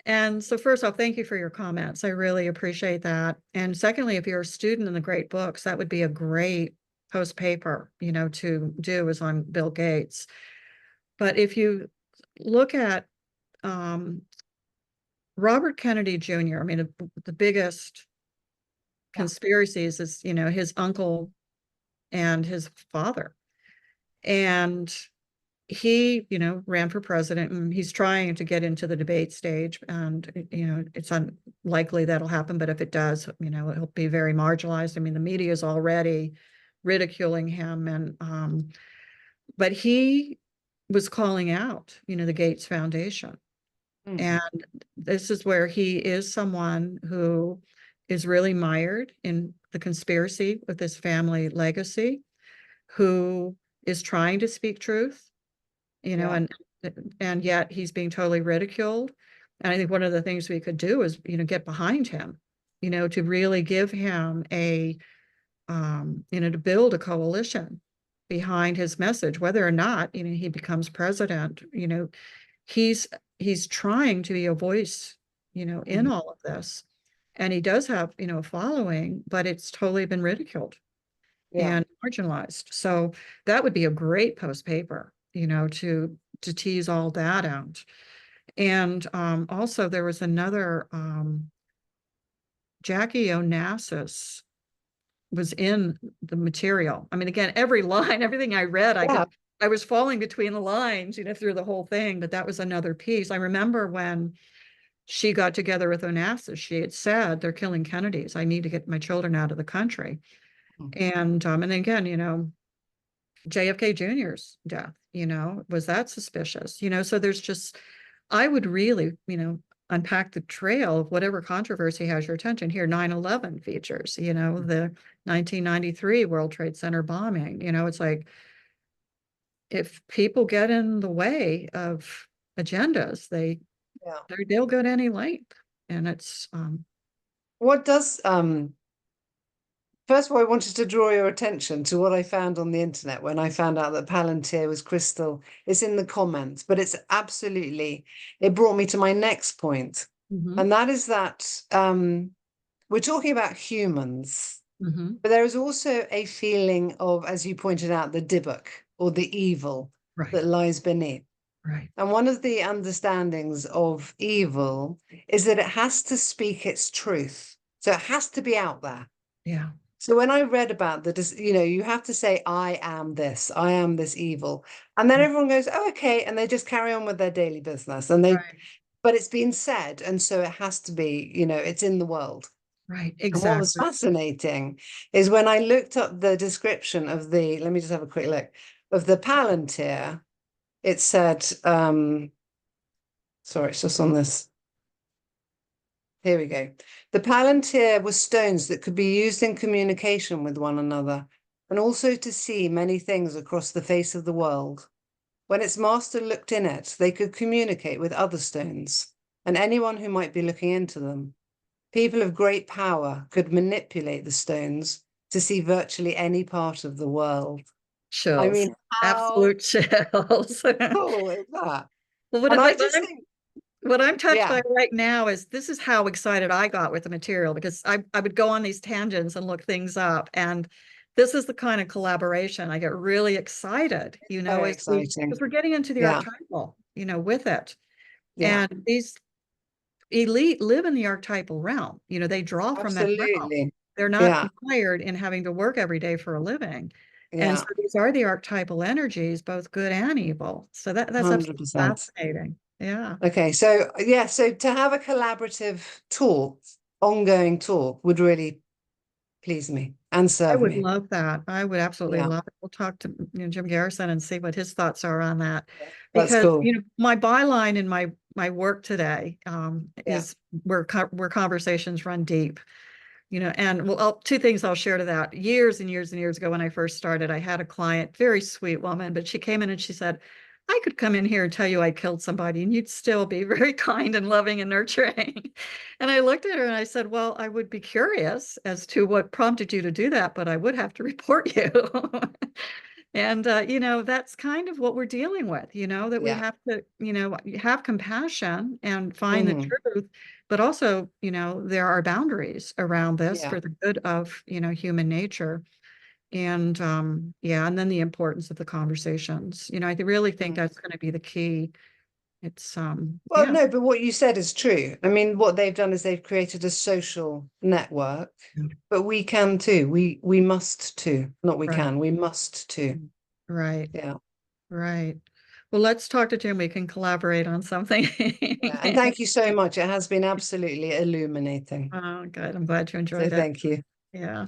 Speaker 2: And so first off, thank you for your comments. I really appreciate that. And secondly, if you're a student in the great books, that would be a great post paper, you know, to do is on Bill Gates. But if you look at Robert Kennedy Jr., I mean, the biggest conspiracies is, you know, his uncle and his father. And he, you know, ran for president, and he's trying to get into the debate stage. And, you know, it's unlikely that'll happen, but if it does, you know, he'll be very marginalized. I mean, the media is already ridiculing him. And, but he was calling out, you know, the Gates Foundation. And this is where he is someone who is really mired in the conspiracy with his family legacy, who is trying to speak truth, you know, and yet he's being totally ridiculed. And I think one of the things we could do is, you know, get behind him, you know, to really give him a, you know, to build a coalition behind his message, whether or not, you know, he becomes president. You know, he's trying to be a voice, you know, in all of this. And he does have, you know, a following, but it's totally been ridiculed and marginalized. So that would be a great post paper, you know, to tease all that out. And also there was another Jackie Onassis was in the material. I mean, again, every line, everything I read, I was falling between the lines, you know, through the whole thing, but that was another piece. I remember when she got together with Onassis, she had said, they're killing Kennedys. I need to get my children out of the country. And again, you know, JFK Jr.'s death, you know, was that suspicious? You know, so there's just, I would really, you know, unpack the trail of whatever controversy has your attention. Here, 9/11 features, you know, the 1993 World Trade Center bombing. You know, it's like, if people get in the way of agendas, they'll go to any length. And it's
Speaker 4: what does first of all, I wanted to draw your attention to what I found on the internet when I found out that Palantir was crystal. It's in the comments, but it's absolutely, it brought me to my next point. And that is that we're talking about humans, but there is also a feeling of, as you pointed out, the Dybbuk or the evil that lies beneath. And one of the understandings of evil is that it has to speak its truth. So it has to be out there.
Speaker 2: Yeah.
Speaker 4: So when I read about you know, you have to say, I am this evil. And then everyone goes, oh, okay. And they just carry on with their daily business. And but it's been said. And so it has to be, you know, it's in the world.
Speaker 2: Right.
Speaker 4: Exactly. And what was fascinating is when I looked up the description of let me just have a quick look, of the Palantir, it said, sorry, it's just on this. Here we go. The Palantir were stones that could be used in communication with one another, and also to see many things across the face of the world. When its master looked in it, they could communicate with other stones, and anyone who might be looking into them. People of great power could manipulate the stones to see virtually any part of the world.
Speaker 2: Chills.
Speaker 4: I mean,
Speaker 2: absolute chills.
Speaker 4: Cool is that?
Speaker 2: Well, what I'm touched by right now is this is how excited I got with the material, because I would go on these tangents and look things up. And this is the kind of collaboration I get really excited, you know, because we're getting into the archetypal, you know, with it. And these elite live in the archetypal realm. You know, they draw from that realm. They're not mired in having to work every day for a living. And so these are the archetypal energies, both good and evil. So that's absolutely fascinating. Yeah.
Speaker 4: Okay. So so to have a collaborative talk, ongoing talk, would really please me and serve me.
Speaker 2: I would love that. I would absolutely love it. We'll talk to Jim Garrison and see what his thoughts are on that. Because you know, my byline in my work today is where conversations run deep. You know, and well, two things I'll share to that. Years and years and years ago, when I first started, I had a client, very sweet woman, but she came in and she said, I could come in here and tell you I killed somebody and you'd still be very kind and loving and nurturing. And I looked at her and I said, well, I would be curious as to what prompted you to do that, but I would have to report you. And, that's kind of what we're dealing with, that we
Speaker 4: Yeah.
Speaker 2: have to, have compassion and find the
Speaker 4: Mhm.
Speaker 2: truth, but also, there are boundaries around this
Speaker 4: Yeah.
Speaker 2: for the good of, human nature. And yeah, and then the importance of the conversations. I really think
Speaker 4: Mm.
Speaker 2: that's going to be the key. It's
Speaker 4: Well,
Speaker 2: yeah.
Speaker 4: no, but what you said is true. I mean, what they've done is they've created a social network,
Speaker 2: Yeah.
Speaker 4: but we can too. We must too. Not we
Speaker 2: Right.
Speaker 4: can, we must too.
Speaker 2: Right.
Speaker 4: Yeah.
Speaker 2: Right. Well, let's talk to Jim. We can collaborate on something.
Speaker 4: Yeah. And thank you so much. It has been absolutely illuminating.
Speaker 2: Oh, good. I'm glad you
Speaker 4: So
Speaker 2: enjoyed it.
Speaker 4: thank you.
Speaker 2: Yeah.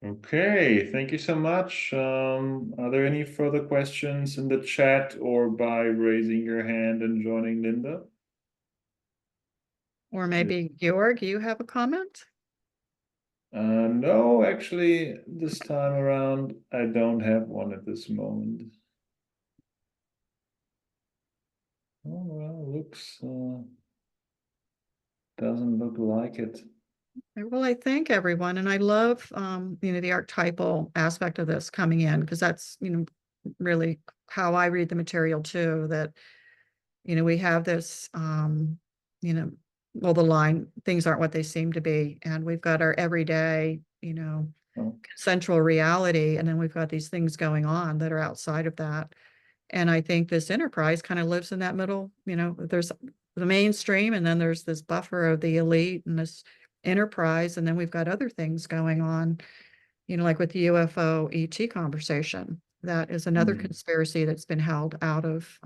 Speaker 1: Okay, thank you so much. Are there any further questions in the chat or by raising your hand and joining Linda?
Speaker 2: Or maybe Georg, you have a comment?
Speaker 1: No, actually, this time around, I don't have one at this moment. Oh, well, looks, doesn't look like it.
Speaker 2: Well, I thank everyone, and I love, the archetypal aspect of this coming in, because that's, really how I read the material too, that, we have this, well, the line, things aren't what they seem to be, and we've got our everyday,
Speaker 1: Oh,
Speaker 2: central reality, and then we've got these things going on that are outside of that. And I think this enterprise kind of lives in that middle, there's the mainstream, and then there's this buffer of the elite and this enterprise, and then we've got other things going on, like with the UFO ET conversation. That is another conspiracy that's been held out of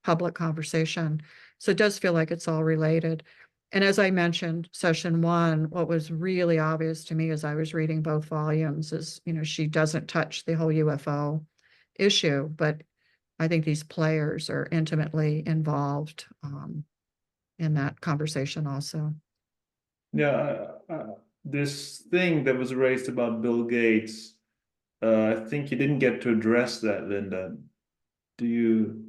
Speaker 2: public conversation. So it does feel like it's all related. And as I mentioned, session one, what was really obvious to me as I was reading both volumes is, she doesn't touch the whole UFO issue, but I think these players are intimately involved in that conversation also.
Speaker 1: yeah, this thing that was raised about Bill Gates, I think you didn't get to address that, Linda. Do you,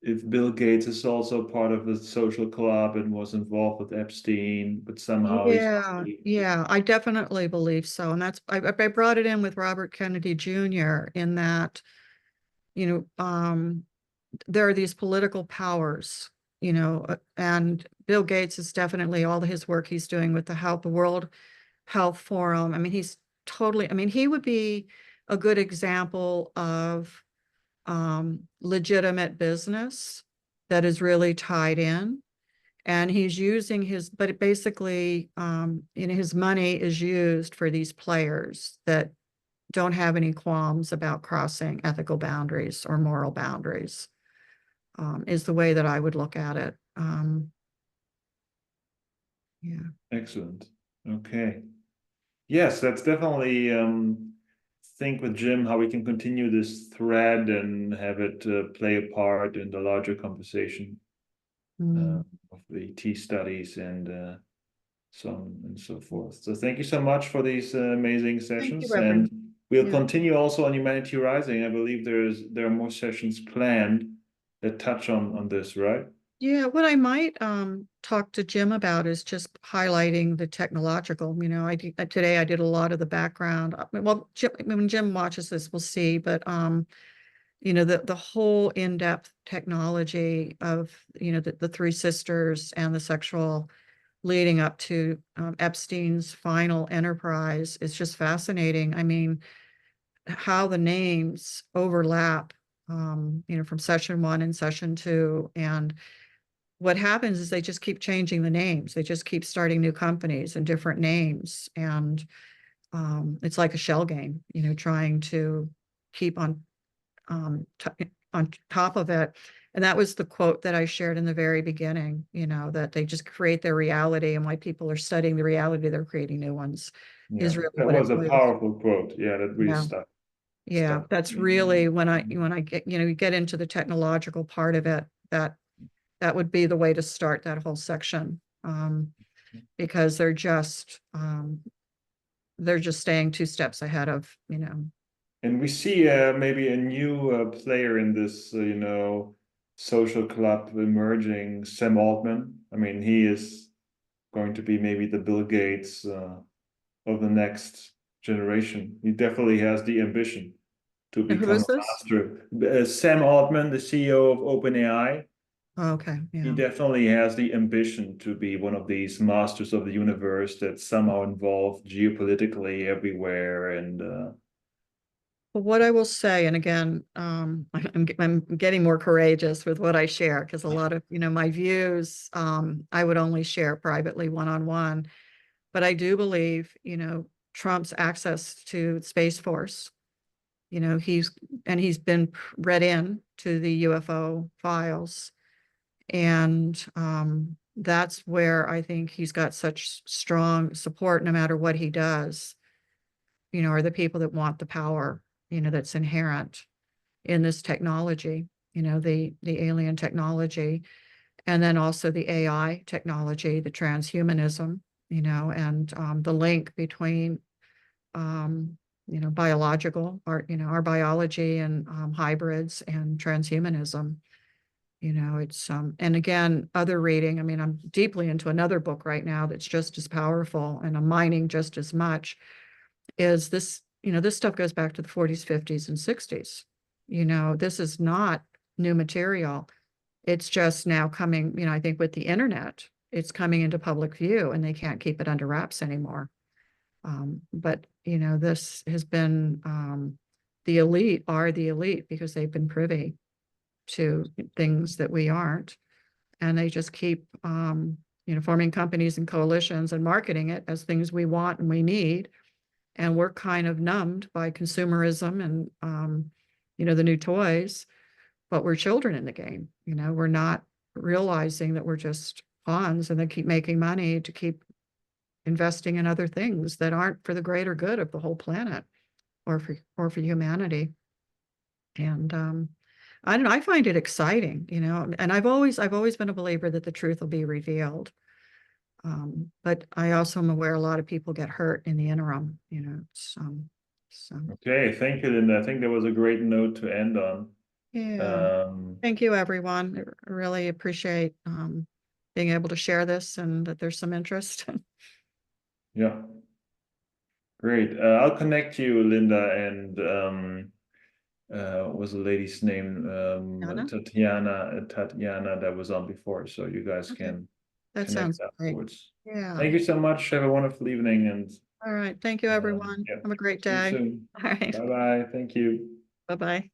Speaker 1: if Bill Gates is also part of a social club and was involved with Epstein, but somehow he's
Speaker 2: Yeah, I definitely believe so. And that's, I brought it in with Robert Kennedy Jr. in that, there are these political powers, and Bill Gates is definitely all his work he's doing with the World Health Forum. I mean, he's totally, I mean, he would be a good example of legitimate business that is really tied in. And he's using but basically, his money is used for these players that don't have any qualms about crossing ethical boundaries or moral boundaries, is the way that I would look at it. Yeah.
Speaker 1: excellent. Okay. Yes, that's definitely think with Jim how we can continue this thread and have it play a part in the larger conversation
Speaker 2: Mm.
Speaker 1: of the T studies and so on and so forth. So thank you so much for these amazing sessions,
Speaker 2: Reverend.
Speaker 1: and we'll
Speaker 2: Yeah.
Speaker 1: continue also on Humanity Rising. I believe there are more sessions planned that touch on this, right?
Speaker 2: Yeah, what I might talk to Jim about is just highlighting the technological. Today I did a lot of the background. Well, when Jim watches this, we'll see. But the whole in-depth technology of the three sisters and the sexual leading up to Epstein's final enterprise is just fascinating. I mean, how the names overlap, from session one and session two, and what happens is they just keep changing the names. They just keep starting new companies and different names. And it's like a shell game, trying to keep on top of it. And that was the quote that I shared in the very beginning, that they just create their reality, and why people are studying the reality, they're creating new ones, is
Speaker 1: Yeah,
Speaker 2: really
Speaker 1: that
Speaker 2: what it
Speaker 1: was a
Speaker 2: was.
Speaker 1: powerful quote. Yeah, that really
Speaker 2: Yeah.
Speaker 1: stuck.
Speaker 2: Yeah,
Speaker 1: stuck.
Speaker 2: that's really when I get, you get into the technological part of it, that would be the way to start that whole section. Because they're just they're just staying 2 steps ahead of, you know.
Speaker 1: And we see maybe a new player in this, social club emerging, Sam Altman. I mean, he is going to be maybe the Bill Gates of the next generation. He definitely has the ambition to
Speaker 2: And who
Speaker 1: become
Speaker 2: is
Speaker 1: a
Speaker 2: this?
Speaker 1: master. Sam Altman, the CEO of OpenAI,
Speaker 2: Oh, okay,
Speaker 1: he
Speaker 2: yeah.
Speaker 1: definitely has the ambition to be one of these masters of the universe that somehow involved geopolitically everywhere. And
Speaker 2: Well, what I will say, and again, I'm getting more courageous with what I share, because a lot of, my views, I would only share privately one-on-one. But I do believe, Trump's access to Space Force, he's been read in to the UFO files. And that's where I think he's got such strong support no matter what he does, are the people that want the power, that's inherent in this technology, the alien technology, and then also the AI technology, the transhumanism, and the link between, biological, our biology and hybrids and transhumanism. It's, and again, other reading, I mean, I'm deeply into another book right now that's just as powerful, and I'm mining just as much, is this, this stuff goes back to the 40s, 50s, and 60s. This is not new material. It's just now coming, I think with the internet, it's coming into public view, and they can't keep it under wraps anymore. But, this has been, the elite are the elite because they've been privy to things that we aren't. And they just keep, forming companies and coalitions and marketing it as things we want and we need. And we're kind of numbed by consumerism and, the new toys, but we're children in the game. We're not realizing that we're just pawns, and they keep making money to keep investing in other things that aren't for the greater good of the whole planet or for humanity. And I don't know, I find it exciting, and I've always been a believer that the truth will be revealed. But I also am aware a lot of people get hurt in the interim, so.
Speaker 1: okay, thank you, Linda. I think that was a great note to end on.
Speaker 2: Yeah. Thank you, everyone. I really appreciate being able to share this and that there's some interest.
Speaker 1: Yeah, great. I'll connect you, Linda, and what was the lady's name?
Speaker 2: Anna?
Speaker 1: Tatiana, that was on before, so you guys
Speaker 2: Okay.
Speaker 1: can
Speaker 2: That
Speaker 1: connect
Speaker 2: sounds great.
Speaker 1: afterwards.
Speaker 2: Yeah.
Speaker 1: Thank you so much. Have a wonderful evening, and
Speaker 2: All right. Thank you, everyone.
Speaker 1: yeah,
Speaker 2: Have a great
Speaker 1: see you
Speaker 2: day.
Speaker 1: soon.
Speaker 2: All right.
Speaker 1: Bye bye. Thank you.
Speaker 2: Bye-bye.